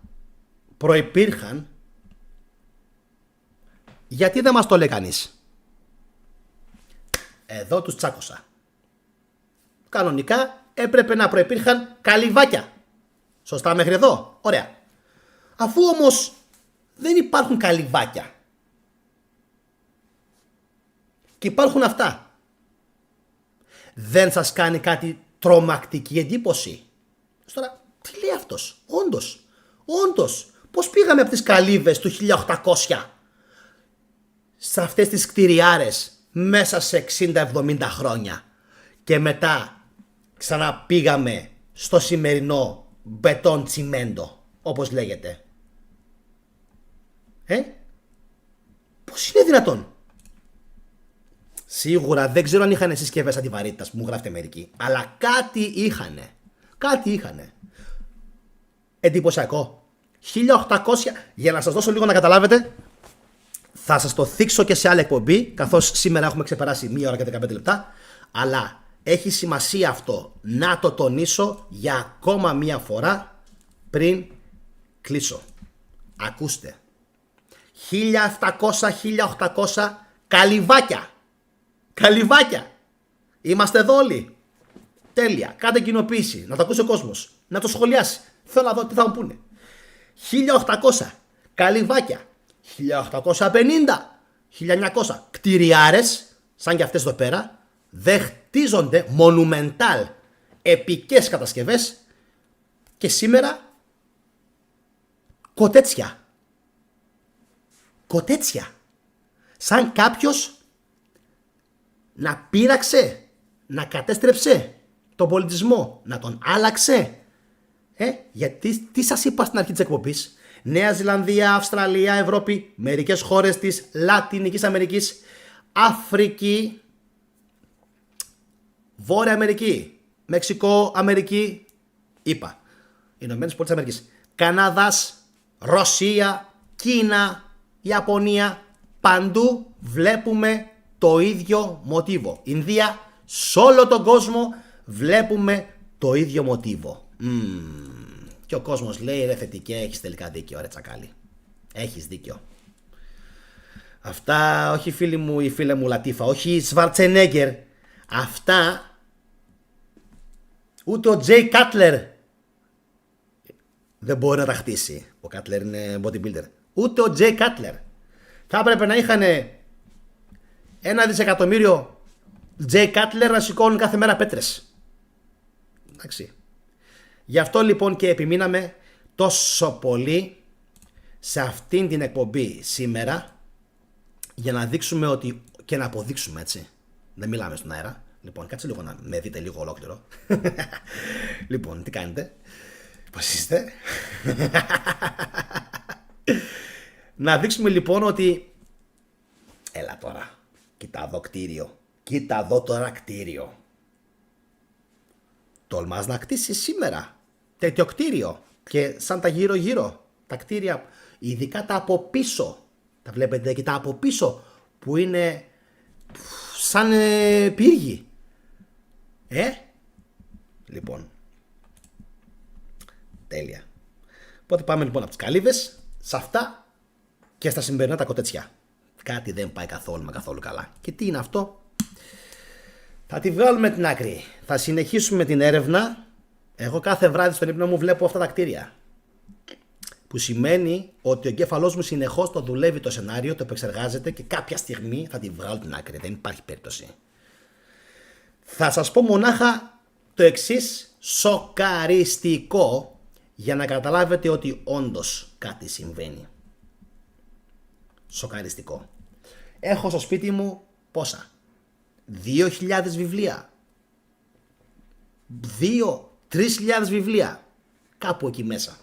προϋπήρχαν, γιατί δεν μας το λέει κανείς? Εδώ τους τσάκωσα. Κανονικά έπρεπε να προϋπήρχαν καλυβάκια. Σωστά μέχρι εδώ? Ωραία. Αφού όμως δεν υπάρχουν καλυβάκια και υπάρχουν αυτά, δεν σας κάνει κάτι τρομακτική εντύπωση? Τώρα, τι λέει αυτός? Όντως, πώς πήγαμε από τις καλύβες του 1800 σε αυτές τις κτηριάρες μέσα σε 60-70 χρόνια και μετά ξαναπήγαμε στο σημερινό μπετόν τσιμέντο, όπως λέγεται? Πώς είναι δυνατόν? Σίγουρα δεν ξέρω αν είχαν συσκευές αντιβαρύτητας που μου γράφετε μερικοί, αλλά κάτι είχανε. εντυπωσιακό. 1800, για να σας δώσω λίγο να καταλάβετε, θα σας το θίξω και σε άλλη εκπομπή, καθώς σήμερα έχουμε ξεπεράσει 1 ώρα και 15 λεπτά, αλλά έχει σημασία αυτό να το τονίσω για ακόμα μία φορά πριν κλείσω. Ακούστε. 1700-1800 καλυβάκια. Καλυβάκια. Είμαστε εδώ όλοι. Τέλεια. Κάντε κοινοποίηση. Να το ακούσει ο κόσμος. Να το σχολιάσει. Θέλω να δω τι θα μου πούνε. 1800 καλυβάκια. 1850. 1900 κτηριάρες, σαν και αυτές εδώ πέρα, δεν χτίζονται μονουμεντάλ επικές κατασκευές και σήμερα κοτέτσια. Κοτέτσια. Σαν κάποιος να πείραξε, να κατέστρεψε τον πολιτισμό, να τον άλλαξε. Γιατί τι σας είπα στην αρχή της εκπομπής? Νέα Ζηλανδία, Αυστραλία, Ευρώπη, μερικές χώρες της Λατινικής Αμερικής, Αφρική, Βόρεια Αμερική, Μεξικό, Αμερική, είπα, Ηνωμένες Πολιτείες Αμερικής, Καναδάς, Ρωσία, Κίνα, Ιαπωνία, παντού βλέπουμε το ίδιο μοτίβο. Ινδία, σε όλο τον κόσμο βλέπουμε το ίδιο μοτίβο. Και ο κόσμος λέει, ρε θετικέ, έχεις τελικά δίκιο, ρε τσακάλι. Έχεις δίκιο. Αυτά, όχι φίλοι μου ή φίλε μου Λατίφα, όχι Σβαρτσενέγκερ. Αυτά ούτε ο Τζέι Κάτλερ δεν μπορεί να τα χτίσει. Ο Κάτλερ είναι bodybuilder. Ούτε ο Τζέι Κάτλερ. Θα έπρεπε να είχαν 1 δισεκατομμύριο Τζέι Κάτλερ να σηκώνουν κάθε μέρα πέτρες. Εντάξει. Γι' αυτό λοιπόν και επιμείναμε τόσο πολύ σε αυτήν την εκπομπή σήμερα, για να δείξουμε ότι, και να αποδείξουμε, έτσι, δεν μιλάμε στον αέρα. Λοιπόν, κάτσε λίγο να με δείτε λίγο ολόκληρο. Λοιπόν, τι κάνετε? Πώς είστε? Να δείξουμε λοιπόν ότι έλα τώρα, κοίτα εδώ κτίριο, κοίτα εδώ τώρα κτίριο. Τολμάς να κτίσεις σήμερα τέτοιο κτίριο? Και σαν τα γύρω γύρω τα κτίρια, ειδικά τα από πίσω, τα βλέπετε και τα από πίσω που είναι σαν πύργοι. Λοιπόν, τέλεια. Οπότε πάμε λοιπόν από τις καλύβες σε αυτά και στα σημερινά τα κοτέτσια. Κάτι δεν πάει καθόλου καλά. Και τι είναι αυτό? Θα τη βγάλουμε την άκρη. Θα συνεχίσουμε την έρευνα. Εγώ κάθε βράδυ στον ύπνο μου βλέπω αυτά τα κτίρια. Που σημαίνει ότι ο εγκέφαλός μου συνεχώς το δουλεύει το σενάριο, το επεξεργάζεται και κάποια στιγμή θα τη βγάλω την άκρη. Δεν υπάρχει περίπτωση. Θα σας πω μονάχα το εξής σοκαριστικό για να καταλάβετε ότι όντως κάτι συμβαίνει. Σοκαριστικό. Έχω στο σπίτι μου πόσα? 2.000 βιβλία. 2-3.000 βιβλία. Κάπου εκεί μέσα.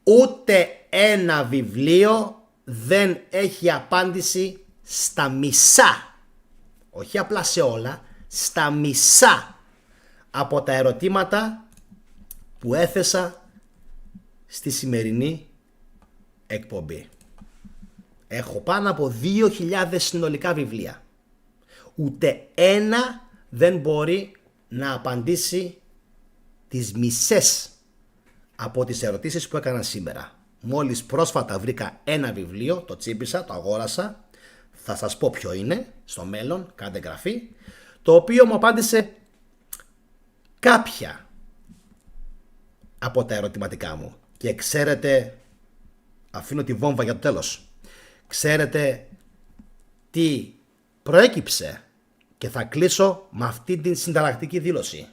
Ούτε ένα βιβλίο δεν έχει απάντηση στα μισά. Όχι απλά σε όλα. Στα μισά από τα ερωτήματα που έθεσα στη σημερινή εκπομπή. Έχω πάνω από 2.000 συνολικά βιβλία. Ούτε ένα δεν μπορεί να απαντήσει τις μισές από τις ερωτήσεις που έκανα σήμερα. Μόλις πρόσφατα βρήκα ένα βιβλίο, το τσίπησα, το αγόρασα, θα σας πω ποιο είναι στο μέλλον, κάντε εγγραφή, το οποίο μου απάντησε κάποια από τα ερωτηματικά μου. Και ξέρετε, αφήνω τη βόμβα για το τέλος, ξέρετε τι προέκυψε? Και θα κλείσω με αυτή την συνταρακτική δήλωση.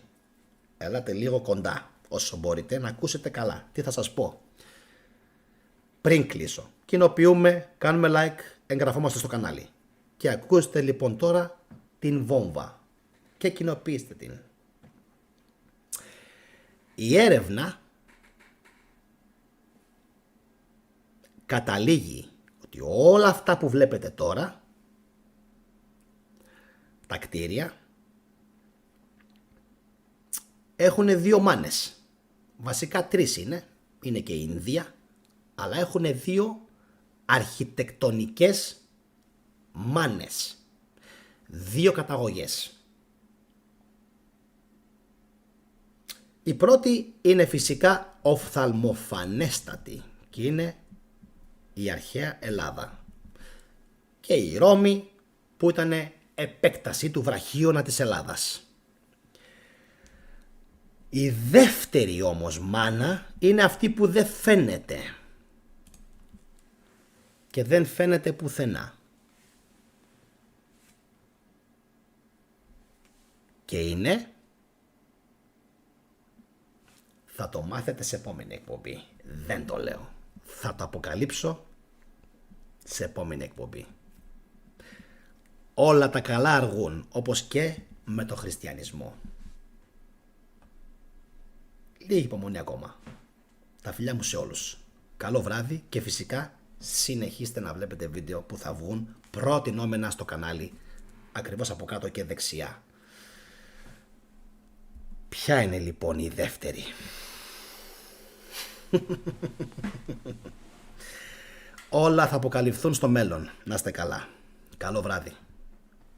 Έλατε λίγο κοντά όσο μπορείτε να ακούσετε καλά τι θα σας πω. Πριν κλείσω, κοινοποιούμε, κάνουμε like, εγγραφόμαστε στο κανάλι. Και ακούστε λοιπόν τώρα την βόμβα και κοινοποιήστε την. Η έρευνα καταλήγει ότι όλα αυτά που βλέπετε τώρα, τα κτίρια, έχουν δύο μάνες. Βασικά τρεις είναι. είναι και η Ινδία, αλλά έχουν δύο αρχιτεκτονικές μάνες, δύο καταγωγές. Η πρώτη είναι φυσικά οφθαλμοφανέστατη και είναι η αρχαία Ελλάδα και η Ρώμη που ήταν επέκταση του βραχίωνα της Ελλάδας. Η δεύτερη όμως μάνα είναι αυτή που δεν φαίνεται και δεν φαίνεται πουθενά. Και είναι, θα το μάθετε σε επόμενη εκπομπή, δεν το λέω, θα το αποκαλύψω σε επόμενη εκπομπή. Όλα τα καλά αργούν, όπως και με το χριστιανισμό. Λίγη υπομονή ακόμα. Τα φιλιά μου σε όλους. Καλό βράδυ και φυσικά συνεχίστε να βλέπετε βίντεο που θα βγουν προτινόμενα στο κανάλι, ακριβώς από κάτω και δεξιά. Ποια είναι λοιπόν η δεύτερη? Όλα θα αποκαλυφθούν στο μέλλον. Να είστε καλά. Καλό βράδυ.